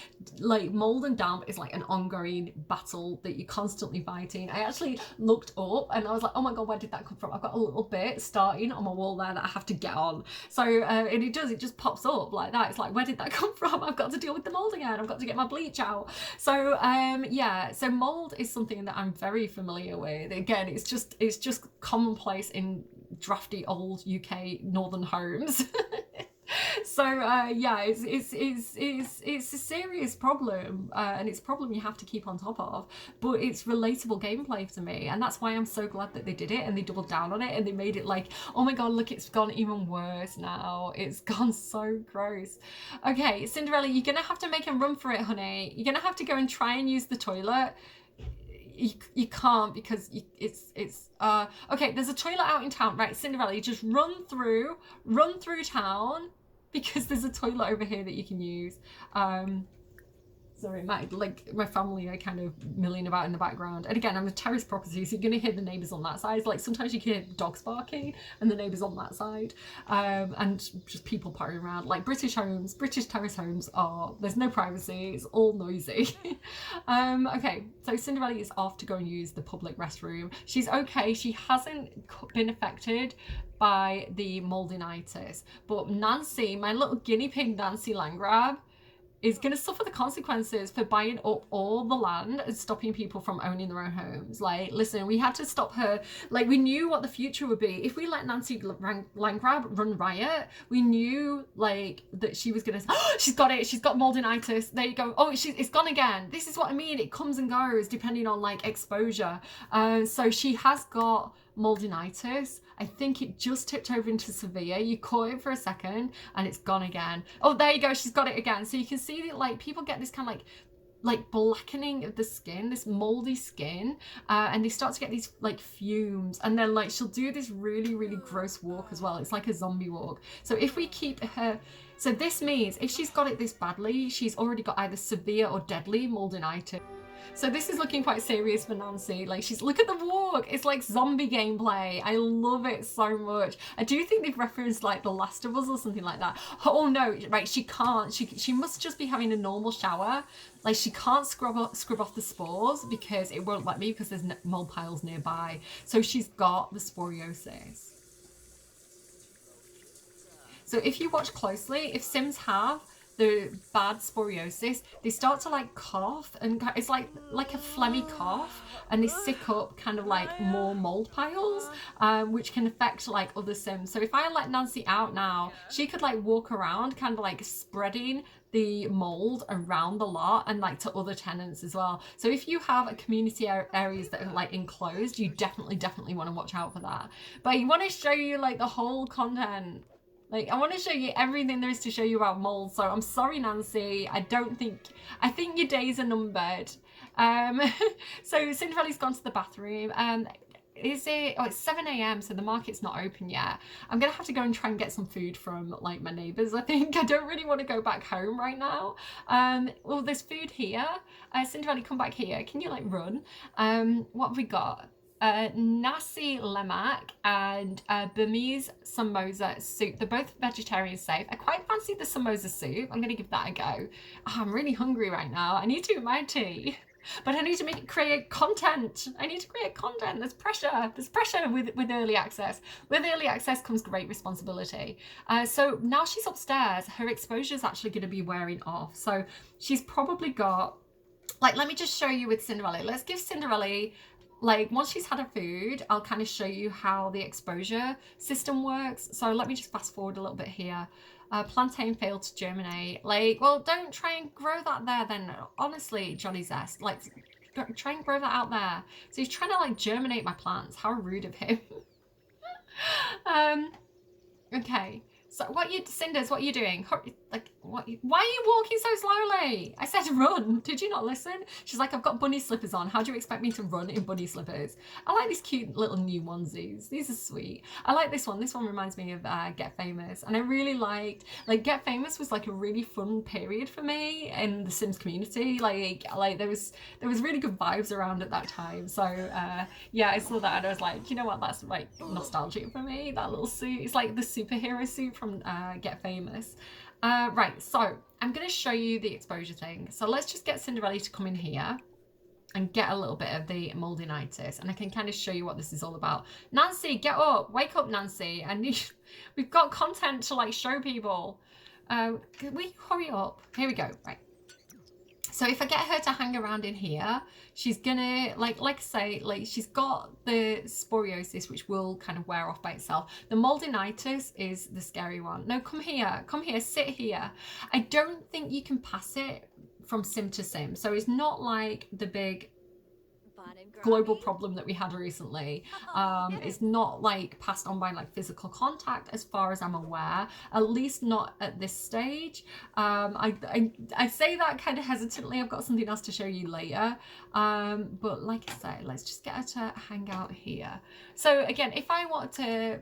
mold and damp is like an ongoing battle that you're constantly fighting. I actually looked up and I was like, oh my god, where did that come from? I've got a little bit starting on my wall there that I have to get on. So and it just pops up like that. It's like, where did that come from? I've got to deal with the mold again. I've got to get my bleach out. So yeah, so mold is something that I'm very familiar with. Again, it's just commonplace in drafty old UK northern homes. So yeah, it's a serious problem, and it's a problem you have to keep on top of, but it's relatable gameplay to me, and that's why I'm so glad that they did it and they doubled down on it and they made it like, oh my god, look, it's gone even worse now. It's gone so gross. Okay, Cinderella, you're gonna have to make a run for it, honey. You're gonna have to go and try and use the toilet. You can't, because it's okay, there's a toilet out in town, right? Cinderella, you just run through town, because there's a toilet over here that you can use. Sorry, my family are kind of milling about in the background. And again, I'm a terrace property, so you're going to hear the neighbours on that side. Like sometimes you can hear dogs barking and the neighbours on that side. And just people pottering around. Like British terrace homes there's no privacy. It's all noisy. Okay, so Cinderella is off to go and use the public restroom. She's okay. She hasn't been affected by the moldinitis. But Nancy, my little guinea pig Nancy Landgrab, is going to suffer the consequences for buying up all the land and stopping people from owning their own homes. Like, listen, we had to stop her. Like, we knew what the future would be. If we let Nancy Landgrab run riot, we knew, like, that she was going to, oh, she's got it. She's got moldinitis. There you go. Oh, it's gone again. This is what I mean. It comes and goes depending on, like, exposure. So she has got moldinitis. I think it just tipped over into severe. You caught it for a second and it's gone again. Oh, there you go. She's got it again. So you can see that, like, people get this kind of like blackening of the skin, this moldy skin, and they start to get these like fumes, and then like she'll do this really, really gross walk as well. It's like a zombie walk. So if we keep her, so this means if she's got it this badly, she's already got either severe or deadly moldinitis. So this is looking quite serious for Nancy. Like, look at the walk. It's like zombie gameplay. I love it so much. I do think they've referenced like The Last of Us or something like that. Oh no, right, she can't. She must just be having a normal shower. Like, she can't scrub off the spores because it won't let me, because there's mold piles nearby. So she's got the sporiosis. So if you watch closely, if Sims have the bad sporiosis, they start to like cough, and it's like a phlegmy cough, and they sick up kind of like more mold piles, which can affect like other Sims. So if I let Nancy out now, she could like walk around kind of like spreading the mold around the lot and like to other tenants as well. So if you have a community areas that are like enclosed, you definitely want to watch out for that. But I want to show you like the whole content. Like, I want to show you everything there is to show you about mold. So I'm sorry, Nancy. I think your days are numbered. So Cinderella's gone to the bathroom. Is it? Oh, it's 7 a.m. so the market's not open yet. I'm gonna have to go and try and get some food from like my neighbors. I think I don't really want to go back home right now. Well, there's food here. Cinderella, come back here. Can you like run? What have we got? Nasi lemak and Burmese samosa soup. They're both vegetarian safe. I quite fancy the samosa soup. I'm gonna give that a go. Oh, I'm really hungry right now. I need to eat my tea. But I need to create content. I need to create content. There's pressure. There's pressure with early access. With early access comes great responsibility. So now she's upstairs. Her exposure is actually going to be wearing off. So she's probably got, like, let me just show you with Cinderella. Let's give Cinderella, like, once she's had her food, I'll kind of show you how the exposure system works. So let me just fast forward a little bit here. Plantain failed to germinate. Like, well, don't try and grow that there then. Honestly, Johnny Zest, like, try and grow that out there. So he's trying to like germinate my plants. How rude of him. Okay. So Cinders, what are you doing? Like, why are you walking so slowly? I said run. Did you not listen? She's like, I've got bunny slippers on. How do you expect me to run in bunny slippers? I like these cute little new onesies. These are sweet. I like this one. This one reminds me of Get Famous. And I really liked, like, Get Famous was like a really fun period for me in the Sims community. Like there was really good vibes around at that time. So yeah, I saw that and I was like, you know what? That's like nostalgic for me. That little suit. It's like the superhero suit from Get Famous. Right, so I'm going to show you the exposure thing. So let's just get Cinderella to come in here and get a little bit of the moldinitis, and I can kind of show you what this is all about. Nancy, get up. Wake up, Nancy. And we've got content to like show people. Can we hurry up? Here we go. Right. So if I get her to hang around in here, she's gonna, like I say, like she's got the sporiosis, which will kind of wear off by itself. The moldinitis is the scary one. No, come here, sit here. I don't think you can pass it from sim to sim. So it's not like the big global problem that we had recently. It's not like passed on by like physical contact as far as I'm aware, at least not at this stage. I say that kind of hesitantly. I've got something else to show you later, but like I say, let's just get her to hang out here. So again, if I want to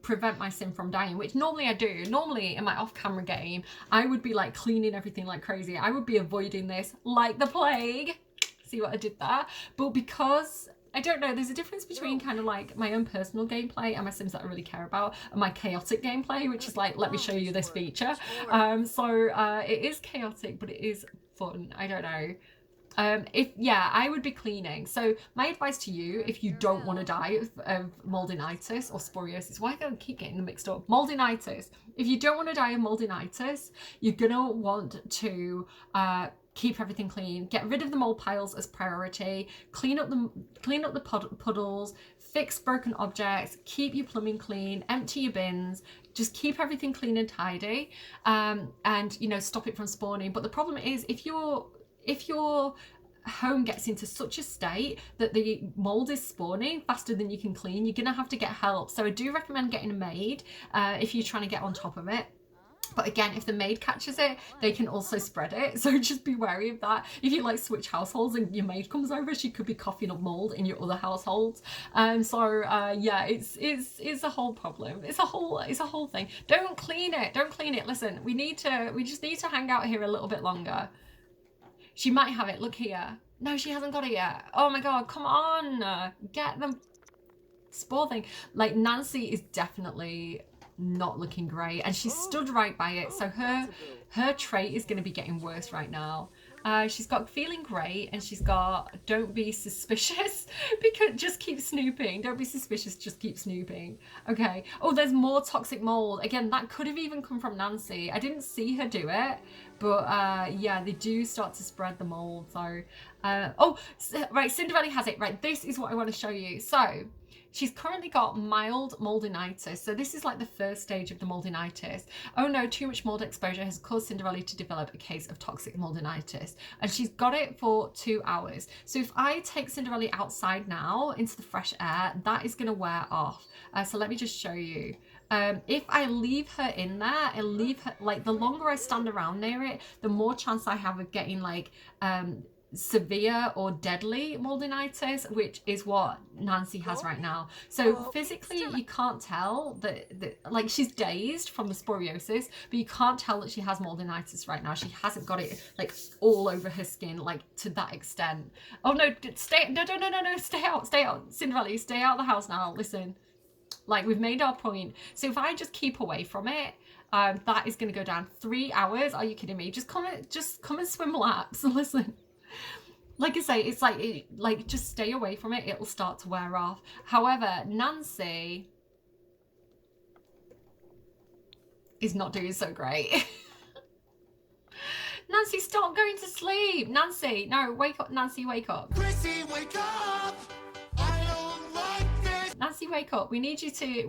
prevent my sim from dying, which normally I do, normally in my off-camera game I would be like cleaning everything like crazy. I would be avoiding this like the plague. See what I did there? But because I don't know, there's a difference between kind of like my own personal gameplay and my Sims that I really care about, and my chaotic gameplay, which is like, let me show you this feature. It is chaotic, but it is fun. I don't know. I would be cleaning. So my advice to you, if you don't want to die of moldinitis or sporiosis, why do I keep getting them mixed up? Moldinitis. If you don't want to die of moldinitis, you're gonna want to keep everything clean, get rid of the mold piles as priority, clean up the puddles, fix broken objects, keep your plumbing clean, empty your bins, just keep everything clean and tidy, and you know, stop it from spawning. But the problem is, if your home gets into such a state that the mold is spawning faster than you can clean, you're gonna have to get help. So I do recommend getting a maid if you're trying to get on top of it. But again, if the maid catches it, they can also spread it. So just be wary of that. If you like switch households and your maid comes over, she could be coughing up mold in your other households. Yeah, it's a whole problem. It's a whole thing. Don't clean it. Don't clean it. Listen, we just need to hang out here a little bit longer. She might have it. Look here. No, she hasn't got it yet. Oh my God, come on. Get the spore thing. Like, Nancy is definitely not looking great, and she stood right by it. So her trait is going to be getting worse right now. She's got feeling great, and she's got don't be suspicious, because just keep snooping. Don't be suspicious, just keep snooping. Okay. Oh, there's more toxic mold. Again, that could have even come from Nancy. I didn't see her do it, But yeah, they do start to spread the mold. So, oh, right, Cinderella has it. Right, this is what I want to show you. So, she's currently got mild moldinitis. So this is like the first stage of the moldinitis. Oh no, too much mold exposure has caused Cinderella to develop a case of toxic moldinitis. And she's got it for 2 hours. So if I take Cinderella outside now into the fresh air, that is going to wear off. So let me just show you. If I leave her in there and leave her, like the longer I stand around near it, the more chance I have of getting like severe or deadly moldinitis, which is what Nancy has right now. So physically you can't tell that like she's dazed from the sporiosis, but you can't tell that she has moldinitis right now. She hasn't got it like all over her skin, like to that extent. Oh no, stay, no, stay out, Cinderella, stay out of the house now. Listen, like we've made our point. So if I just keep away from it, that is going to go down 3 hours. Are you kidding me? Just come and swim laps. Listen, like I say, it's like just stay away from it. It'll start to wear off. However, Nancy is not doing so great. Nancy, stop going to sleep. Nancy, no, wake up. Nancy, wake up. Chrissy, wake up! I don't like this. Nancy, wake up. We need you to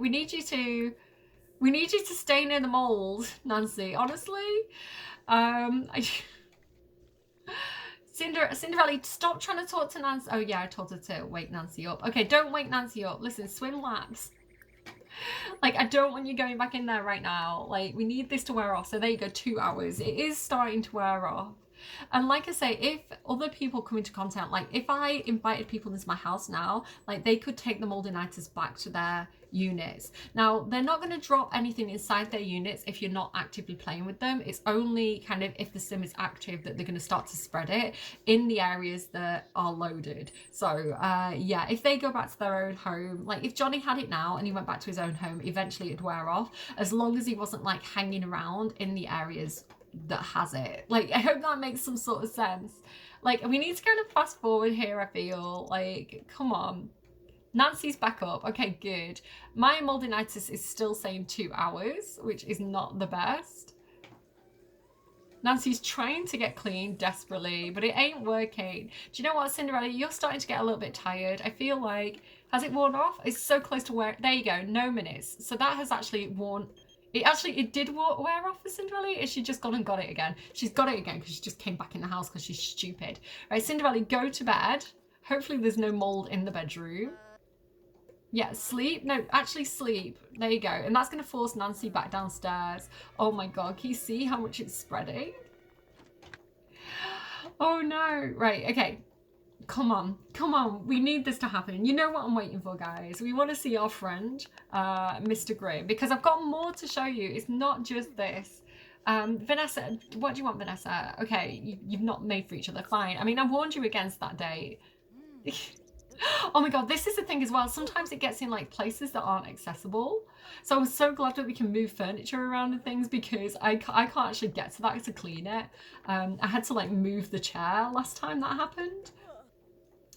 stay near the mold, Nancy. Honestly, Cinderella, stop trying to talk to Nancy. Oh yeah, I told her to wake Nancy up. Okay, don't wake Nancy up. Listen, swim laps. Like, I don't want you going back in there right now. Like, we need this to wear off. So there you go, 2 hours. It is starting to wear off. And like I say, if other people come into contact, like if I invited people into my house now, like they could take the moldinitis back to their units. Now, they're not going to drop anything inside their units if you're not actively playing with them. It's only kind of if the sim is active that they're going to start to spread it in the areas that are loaded. So yeah, if they go back to their own home, like if Johnny had it now and he went back to his own home, eventually it'd wear off, as long as he wasn't like hanging around in the areas that has it. Like, I hope that makes some sort of sense. Like, we need to kind of fast forward here, I feel. Like, come on. Nancy's back up. Okay, good. My moldinitis is still saying 2 hours, which is not the best. Nancy's trying to get clean desperately, but it ain't working. Do you know what, Cinderella? You're starting to get a little bit tired. I feel like, has it worn off? It's so close to wear. There you go, no minutes. So that has actually worn. It did wear off for Cinderella. Is she just gone and got it again? She's got it again because she just came back in the house because she's stupid. Right, Cinderella, go to bed. Hopefully there's no mold in the bedroom. Yeah, sleep. No, actually sleep. There you go. And that's going to force Nancy back downstairs. Oh my God, can you see how much it's spreading? Oh no. Right, okay. Come on, we need this to happen. You know what I'm waiting for, guys. We want to see our friend, Mr. Grimm, because I've got more to show you. It's not just this. Vanessa, what do you want, Vanessa? Okay, you've not made for each other, fine. I mean, I warned you against that date. Oh my God, this is the thing as well. Sometimes it gets in like places that aren't accessible. So I'm so glad that we can move furniture around and things, because I can't actually get to that to clean it. I had to like move the chair last time that happened.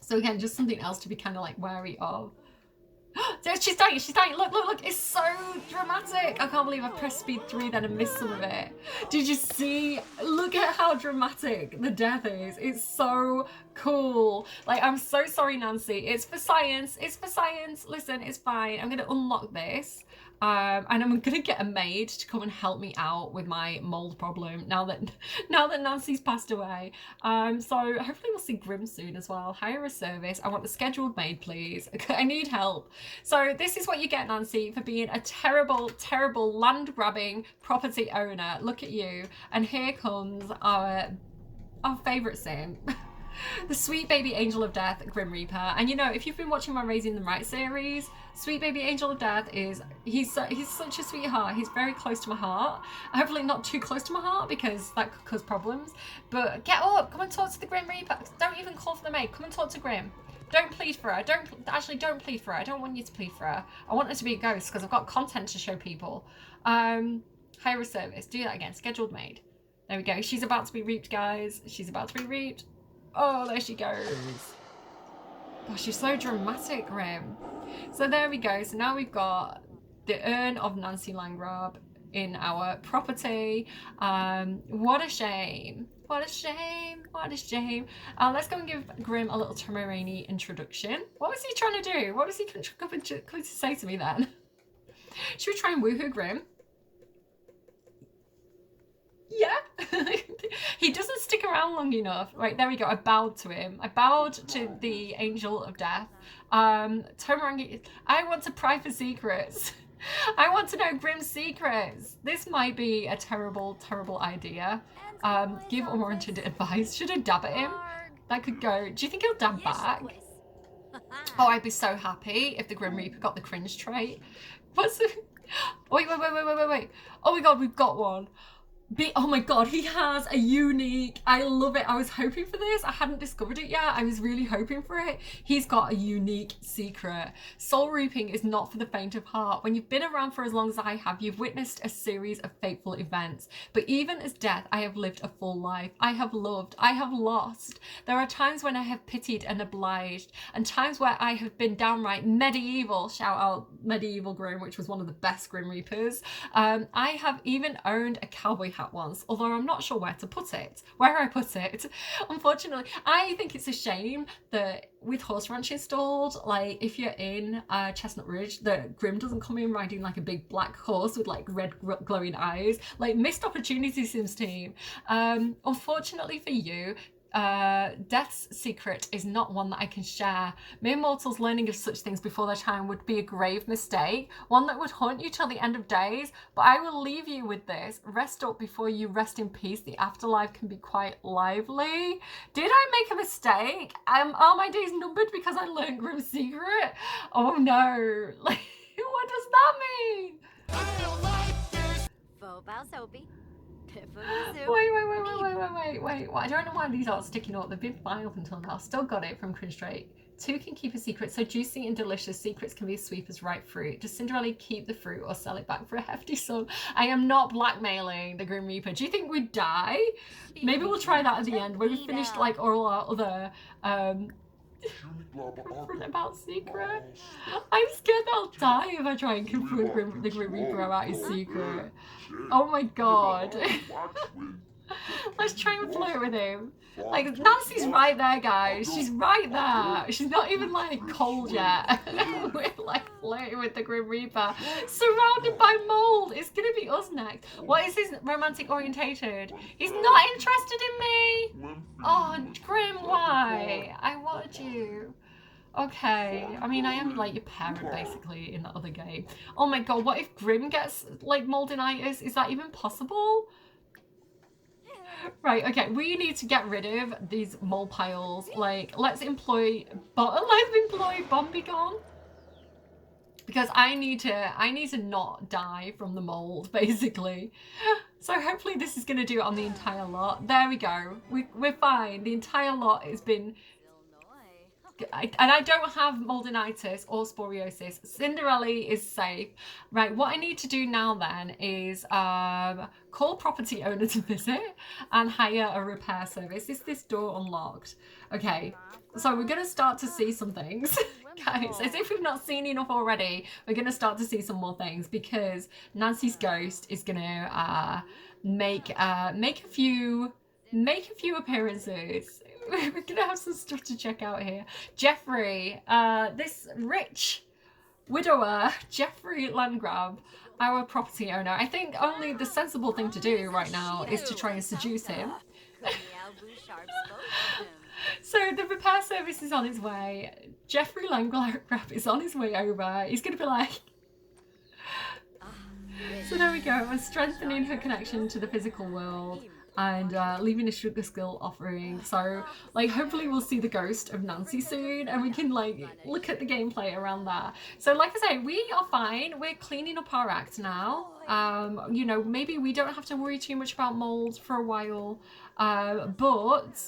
So again, just something else to be kind of like wary of. She's dying, look, it's so dramatic. I can't believe I pressed speed 3 then and missed some of it. Did you see? Look at how dramatic the death is. It's so cool. Like, I'm so sorry, Nancy. It's for science. Listen, it's fine. I'm gonna unlock this. And I'm gonna get a maid to come and help me out with my mold problem now that Nancy's passed away. So hopefully we'll see Grimm soon as well. Hire a service. I want the scheduled maid, please. I need help. So this is what you get, Nancy, for being a terrible, terrible land grabbing property owner. Look at you. And here comes our favourite sim. The sweet baby angel of death, Grim Reaper. And you know, if you've been watching my Raising Them Right series, sweet baby angel of death he's such a sweetheart. He's very close to my heart. Hopefully not too close to my heart, because that could cause problems. But get up, come and talk to the Grim Reaper. Don't even call for the maid. Come and talk to Grim. Don't plead for her. Don't plead for her. I don't want you to plead for her. I want her to be a ghost because I've got content to show people. Hire a service. Do that again. Scheduled maid. There we go. She's about to be reaped, guys. She's about to be reaped. Oh, there she goes. Gosh, she's so dramatic, Grim. So there we go. So now we've got the urn of Nancy Landgrab. in our property. What a shame. What a shame. What a shame. Let's go and give Grim a little Tomarani introduction. What was he trying to do? What was he coming to say to me then? Should we try and woohoo Grim? Yeah. He doesn't stick around long enough. Right, there we go. I bowed to him. I bowed to the angel of death. Tomarangi, I want to pry for secrets. I want to know Grim's secrets. This might be a terrible, terrible idea. Give unwarranted advice. Should I dab at him? That could go. Do you think he'll dab back? Oh, I'd be so happy if the Grim Reaper got the cringe trait. What's the... Wait. Oh my god, we've got one. Oh my god, he has a unique, I love it. I was hoping for this. I hadn't discovered it yet. I was really hoping for it. He's got a unique secret. Soul reaping is not for the faint of heart. When you've been around for as long as I have, you've witnessed a series of fateful events. But even as death, I have lived a full life. I have loved. I have lost. There are times when I have pitied and obliged, and times where I have been downright medieval. Shout out Medieval Grim, which was one of the best Grim Reapers. I have even owned a cowboy hat once, although I'm not sure where I put it. Unfortunately, I think it's a shame that with Horse Ranch installed, like if you're in Chestnut Ridge, the Grim doesn't come in riding like a big black horse with like red glowing eyes. Like, missed opportunity, Sims team. Unfortunately for you, Death's secret is not one that I can share. Mere mortals learning of such things before their time would be a grave mistake, one that would haunt you till the end of days. But I will leave you with this. Rest up before you rest in peace. The afterlife can be quite lively. Did I make a mistake? Are my days numbered because I learned Grim's secret? Oh no. Like, what does that mean? I don't like this. Wait. I don't know why these aren't sticking up. They've been fine up until now. Still got it from Cringe Straight. 2 can keep a secret, so juicy and delicious secrets can be as sweet as ripe fruit. Does Cinderella keep the fruit or sell it back for a hefty sum? I am not blackmailing the Grim Reaper. Do you think we'd die? Maybe we'll try that at the end when we finished like all our other confront about secret. I'm scared that I'll die if I try and confront the Grim Reaper about his secret. Oh my god. Let's try and flirt with him. Like, Nancy's right there, guys. She's right there. She's not even like cold yet. We're like flirting with the Grim Reaper, surrounded by mold. It's gonna be us next. What is his romantic orientated? He's not interested in me. Oh, Grim, why? I wanted you. Okay, I mean, I am like your parent basically in that other game. Oh my god, what if Grim gets like moldinitis? Is that even possible? Right, okay, we need to get rid of these mole piles. Like, let's employ Bombygone. Because I need to not die from the mold, basically. So hopefully this is gonna do it on the entire lot. There we go. We're fine. The entire lot has been... And I don't have moldinitis or sporiosis. Cinderella is safe. Right, what I need to do now then is call property owner to visit and hire a repair service. Is this door unlocked? Okay, so we're going to start to see some things. Guys, as if we've not seen enough already, we're going to start to see some more things because Nancy's ghost is going to make a few appearances. We're gonna have some stuff to check out here. Jeffrey, this rich widower, Jeffrey Landgrab, our property owner. I think only the sensible thing to do right now is to try and seduce him. So the repair service is on its way. Jeffrey Landgrab is on his way over. He's gonna be like... So there we go. I'm strengthening her connection to the physical world and leaving a sugar skill offering. So like hopefully we'll see the ghost of Nancy soon and we can like look at the gameplay around that. So like I say, we are fine. We're cleaning up our act now. You know, maybe we don't have to worry too much about mold for a while, but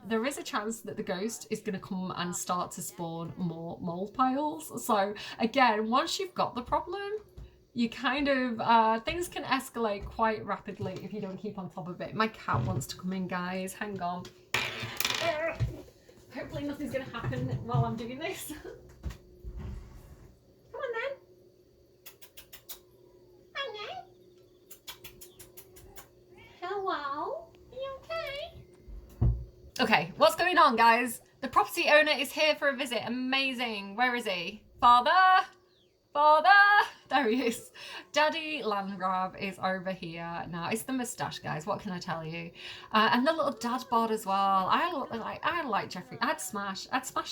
there is a chance that the ghost is going to come and start to spawn more mold piles. So again, once you've got the problem, you kind of, things can escalate quite rapidly if you don't keep on top of it. My cat wants to come in, guys. Hang on. Hopefully nothing's going to happen while I'm doing this. Come on then. Hello. Okay, what's going on, guys? The property owner is here for a visit. Amazing. Where is he? Father? Father? There he is. Daddy Landgrab is over here now. It's the moustache, guys. What can I tell you? And the little dad bod as well. I like Jeffrey. I'd smash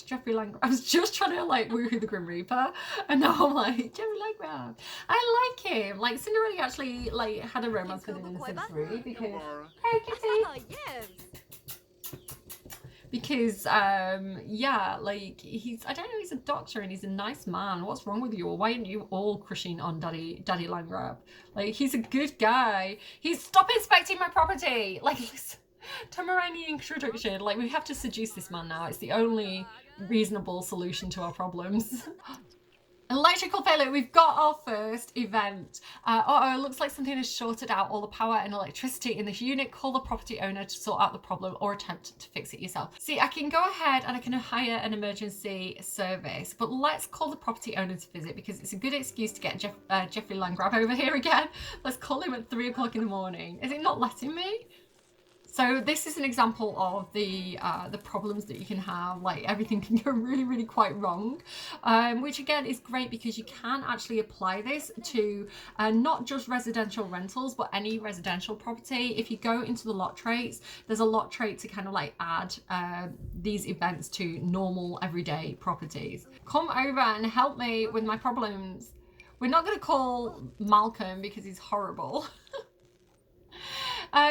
Jeffrey Landgrab. I was just trying to like woohoo the Grim Reaper, and now I'm like Jeffrey Landgrab. I like him. Like Cinderella actually like had a romance with him in Sims 3 because hey kitty. Because yeah, like I don't know, he's a doctor and he's a nice man. What's wrong with you? Why aren't you all crushing on Daddy Landgrab? Like, he's a good guy. Stop inspecting my property. Like, Tamarani introduction. Like, we have to seduce this man now. It's the only reasonable solution to our problems. Electrical failure, we've got our first event. It looks like something has shorted out all the power and electricity in this unit. Call the property owner to sort out the problem or attempt to fix it yourself. See, I can go ahead and I can hire an emergency service, but let's call the property owner to visit because it's a good excuse to get Jeffrey Landgrab over here again. Let's call him at 3 o'clock in the morning. Is it not letting me? So this is an example of the problems that you can have. Like, everything can go really, really quite wrong, which again is great because you can actually apply this to not just residential rentals, but any residential property. If you go into the lot traits, there's a lot trait to kind of like add these events to normal everyday properties. Come over and help me with my problems. We're not going to call Malcolm because he's horrible.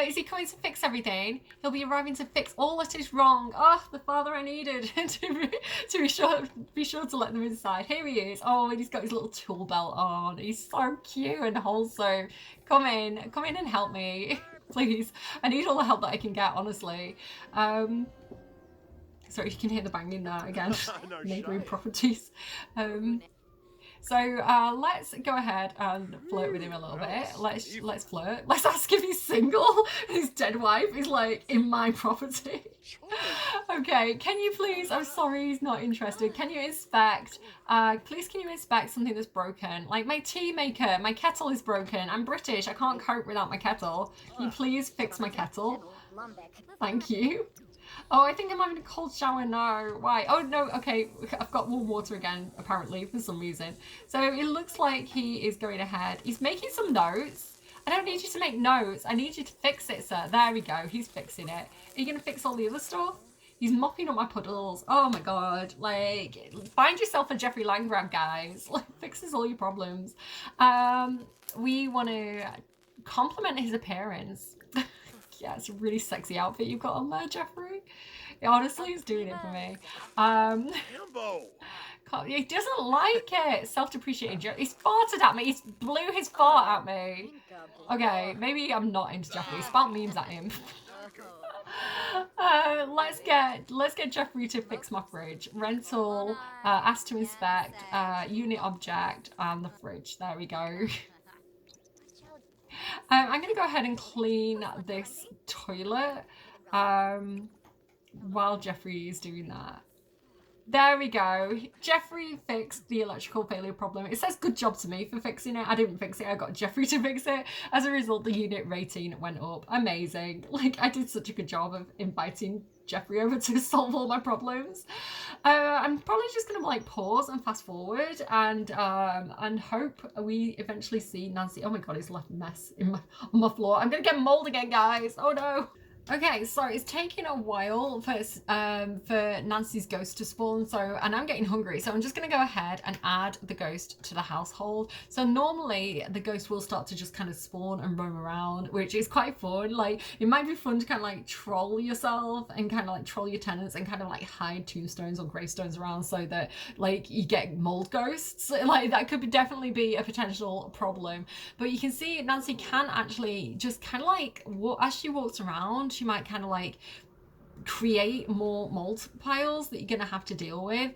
Is he coming to fix everything? He'll be arriving to fix all that is wrong. Oh, the father I needed to be sure to let them inside. Here he is. Oh, and he's got his little tool belt on. He's so cute and wholesome. Come in and help me, please. I need all the help that I can get, honestly. Sorry, you can hear the banging there again. Neighbouring properties. So let's go ahead and flirt with him a little bit. Let's flirt. Let's ask if he's single. His dead wife is like in my property. Okay, can you please, I'm sorry he's not interested. Can you inspect, please can you inspect something that's broken? Like my tea maker, my kettle is broken. I'm British, I can't cope without my kettle. Can you please fix my kettle? Thank you. Oh, I think I'm having a cold shower now. Why? Oh, no, okay. I've got warm water again, apparently, for some reason. So it looks like he is going ahead. He's making some notes. I don't need you to make notes. I need you to fix it, sir. There we go. He's fixing it. Are you going to fix all the other stuff? He's mopping up my puddles. Oh, my God. Like, find yourself a Jeffrey Landgrab, guys. Like, fixes all your problems. We want to compliment his appearance. Yeah, it's a really sexy outfit you've got on there, Jeffrey. Honestly, he's doing it for me. He doesn't like it. Self-depreciating joke. He's farted at me. He blew his fart at me. Okay, maybe I'm not into Jeffrey. Spout memes at him. Let's get Jeffrey to fix my fridge. Rental, ask to inspect, unit object, and the fridge. There we go. I'm going to go ahead and clean this toilet while Jeffrey is doing that. There we go. Jeffrey fixed the electrical failure problem. It says good job to me for fixing it. I didn't fix it. I got Jeffrey to fix it. As a result, the unit rating went up. Amazing. Like, I did such a good job of inviting Jeffrey over to solve all my problems. I'm probably just gonna like pause and fast forward and hope we eventually see Nancy. Oh my God, he's left a mess on my floor. I'm gonna get mold again, guys. Oh no. Okay, so it's taking a while for Nancy's ghost to spawn, and I'm getting hungry, so I'm just going to go ahead and add the ghost to the household. So normally the ghost will start to just kind of spawn and roam around, which is quite fun. Like, it might be fun to kind of like troll yourself and kind of like troll your tenants and kind of like hide tombstones or gravestones around so that like you get mold ghosts. Like, that could definitely be a potential problem. But you can see Nancy can actually just kind of like, as she walks around, she might kind of like create more mold piles that you're gonna have to deal with.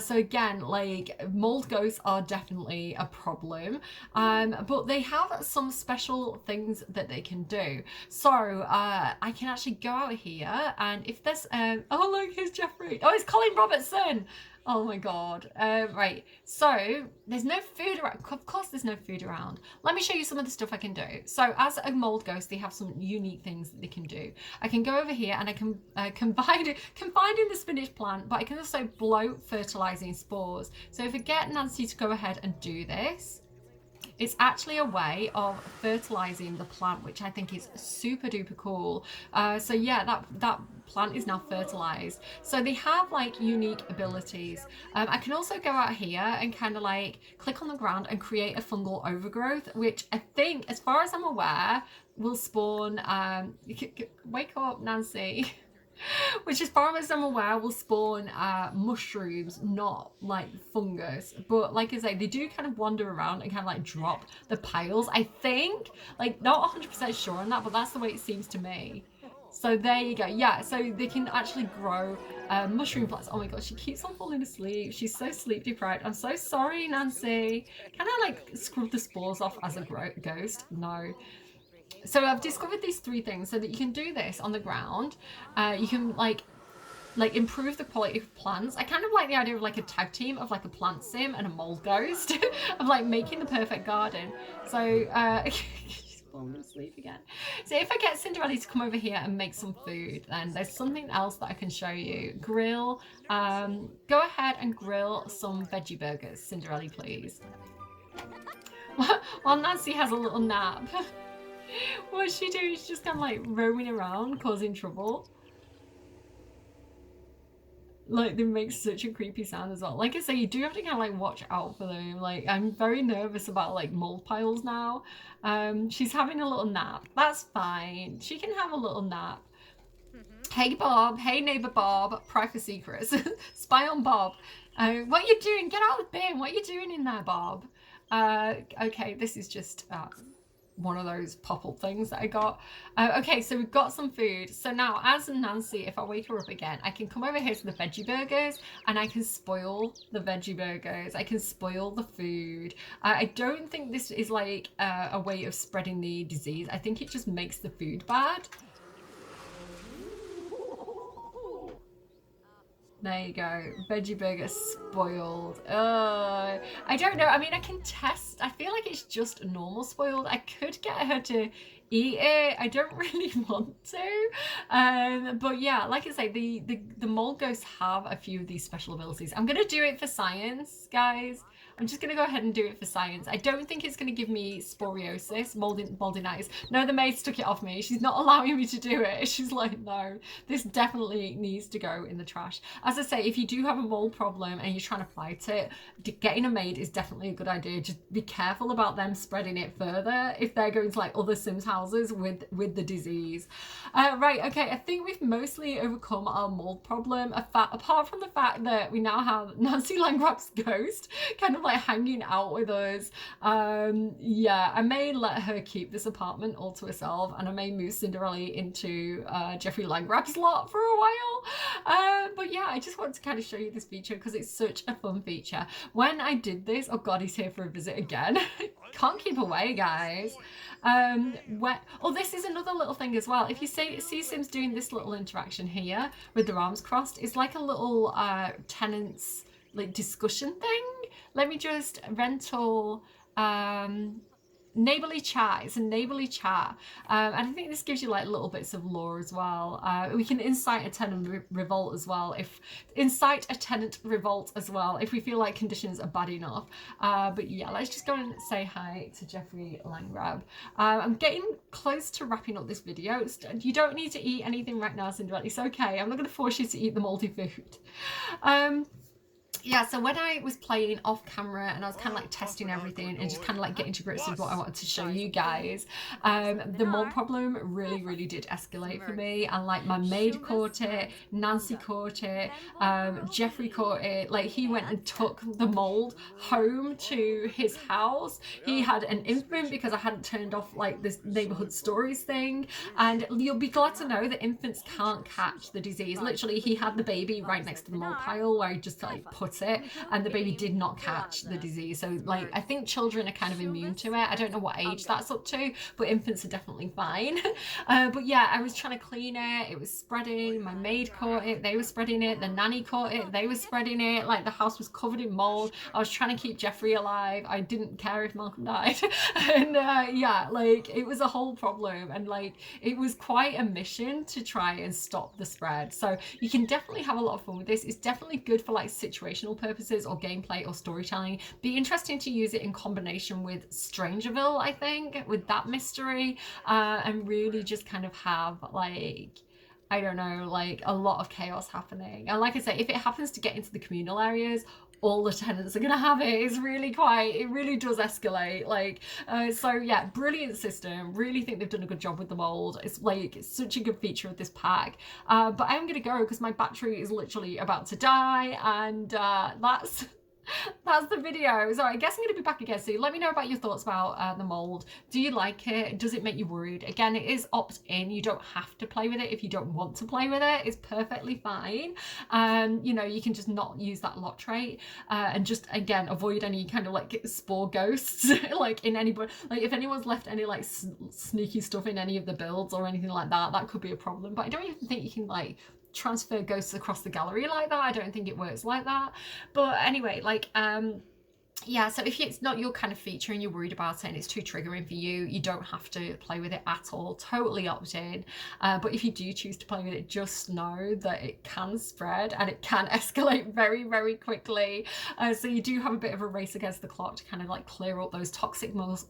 So again, like, mold ghosts are definitely a problem, but they have some special things that they can do. So I can actually go out here, and if there's oh look, here's Jeffrey. Oh, it's Colin Robertson. Oh my god. Right. So there's no food around. Of course, there's no food around. Let me show you some of the stuff I can do. So as a mold ghost, they have some unique things that they can do. I can go over here and I can combine in the spinach plant, but I can also blow fertilizing spores. So if I get Nancy to go ahead and do this, it's actually a way of fertilizing the plant, which I think is super duper cool. So yeah, that plant is now fertilized. So they have like unique abilities. I can also go out here and kind of like click on the ground and create a fungal overgrowth, which I think, as far as I'm aware, will spawn. Wake up, Nancy. Which, as far as I'm aware, will spawn mushrooms, not like fungus. But like I say, they do kind of wander around and kind of like drop the piles. I think, like, not 100% sure on that, but that's the way it seems to me. So there you go. Yeah, so they can actually grow mushroom plants. Oh my god, she keeps on falling asleep. She's so sleep deprived. I'm so sorry, Nancy. Can I like scrub the spores off as a ghost? No. So I've discovered these 3 things so that you can do this on the ground. You can like improve the quality of plants. I kind of like the idea of like a tag team of like a plant sim and a mold ghost of like making the perfect garden. So she's falling asleep again. So if I get Cinderella to come over here and make some food, then there's something else that I can show you. Grill. Go ahead and grill some veggie burgers, Cinderella, please. While Nancy has a little nap. What's she doing? She's just kind of like roaming around, causing trouble. Like, they make such a creepy sound as well. Like I say, you do have to kind of like watch out for them. Like, I'm very nervous about like mold piles now. She's having a little nap. That's fine. She can have a little nap. Hey Bob, hey neighbor Bob, private secrets. Spy on Bob. What are you doing? Get out of the bin. What are you doing in there, Bob? Okay, this is just one of those pop-up things that I got. Okay, so we've got some food. So now, as Nancy, if I wake her up again, I can come over here to the veggie burgers and I can spoil the veggie burgers. I can spoil the food. I don't think this is like a way of spreading the disease. I think it just makes the food bad. There you go. Veggie burger spoiled. I don't know. I mean, I can test. I feel like it's just normal spoiled. I could get her to eat it. I don't really want to. But yeah, like I say, the mold ghosts have a few of these special abilities. I'm gonna do it for science, guys. I'm just going to go ahead and do it for science. I don't think it's going to give me sporiosis, moldinitis. No, the maid took it off me. She's not allowing me to do it. She's like, no, this definitely needs to go in the trash. As I say, if you do have a mold problem and you're trying to fight it, getting a maid is definitely a good idea. Just be careful about them spreading it further if they're going to like other Sims houses with the disease. Right, okay, I think we've mostly overcome our mold problem, apart from the fact that we now have Nancy Langrap's ghost kind of like hanging out with us. Yeah, I may let her keep this apartment all to herself, and I may move Cinderella into Jeffrey Langrap's lot for a while. But yeah, I just wanted to kind of show you this feature because it's such a fun feature. When I did this, oh god, he's here for a visit again. Can't keep away, guys. Oh, this is another little thing as well. If you see Sims doing this little interaction here with their arms crossed, it's like a little tenants like discussion thing. Let me just rental neighborly chat. It's a neighborly chat, and I think this gives you like little bits of lore as well. We can incite a tenant revolt as well if we feel like conditions are bad enough. But yeah, let's just go and say hi to Jeffrey Langrab. I'm getting close to wrapping up this video. You don't need to eat anything right now, Cinderella. It's okay. I'm not going to force you to eat the moldy food. Yeah, so when I was playing off camera and I was kind of like testing everything and just kind of like getting to grips with what I wanted to show you guys, the mold problem really did escalate for me. And like my maid caught it, Nancy caught it, Jeffrey caught it. Like he went and took the mold home to his house. He had an infant because I hadn't turned off like this neighborhood stories thing. And you'll be glad to know that infants can't catch the disease. Literally, he had the baby right next to the mold pile where he just like put cut it, and the baby did not catch the disease. So like, I think children are kind of immune to it. I don't know what age that's up to, but infants are definitely fine. But yeah, I was trying to clean it. It was spreading. My maid caught it. They were spreading it. The nanny caught it. They were spreading it. Like, the house was covered in mold. I was trying to keep Jeffrey alive. I didn't care if Malcolm died. And yeah, like, it was a whole problem. And like, it was quite a mission to try and stop the spread. So you can definitely have a lot of fun with this. It's definitely good for like situational purposes or gameplay or storytelling. Be interesting to use it in combination with Strangerville, I think, with that mystery, and really just kind of have like, I don't know, like a lot of chaos happening. And like I say, if it happens to get into the communal areas, all the tenants are gonna have it. It's really quite, it really does escalate. Like, so yeah, brilliant system. Really think they've done a good job with the mold. It's like, it's such a good feature of this pack. But I'm gonna go because my battery is literally about to die, and that's the video. So I guess I'm going to be back again soon. Let me know about your thoughts about the mold. Do you like it? Does it make you worried? Again, it is opt-in. You don't have to play with it if you don't want to play with it. It's perfectly fine. You know, you can just not use that lot trait, and just, again, avoid any kind of like spore ghosts like in anybody. Like, if anyone's left any like sneaky stuff in any of the builds or anything like that, that could be a problem. But I don't even think you can like transfer ghosts across the gallery like that. I don't think it works like that. But anyway, like, yeah, so if it's not your kind of feature and you're worried about it and it's too triggering for you, you don't have to play with it at all. Totally opt in. But if you do choose to play with it, just know that it can spread and it can escalate very, very quickly. So you do have a bit of a race against the clock to kind of like clear up those toxic mold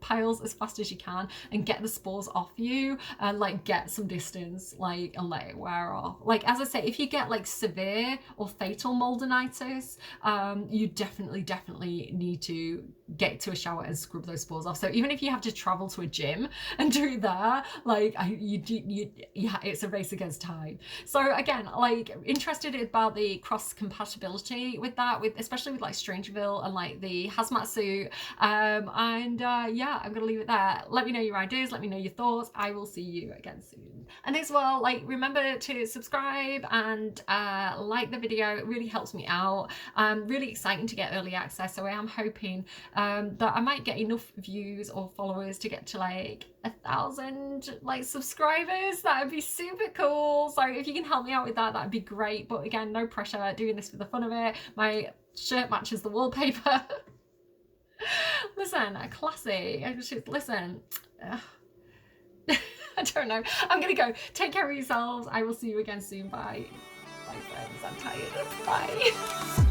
piles as fast as you can and get the spores off you and like get some distance, like, and let it wear off. Like, as I say, if you get like severe or fatal moldinitis, you definitely need to get to a shower and scrub those spores off. So even if you have to travel to a gym and do that, like, yeah, it's a race against time. So again, like, interested about the cross compatibility with that, with especially with like Strangerville and like the hazmat suit. Yeah, I'm gonna leave it there. Let me know your ideas, let me know your thoughts. I will see you again soon. And as well, like, remember to subscribe and like the video. It really helps me out. Really exciting to get early access, so I am hoping that I might get enough views or followers to get to like 1,000 like subscribers. That would be super cool. So if you can help me out with that, that'd be great. But again, no pressure, doing this for the fun of it. My shirt matches the wallpaper. Listen, classy. Listen. I don't know. I'm gonna go. Take care of yourselves. I will see you again soon. Bye. Bye, friends. I'm tired. Bye.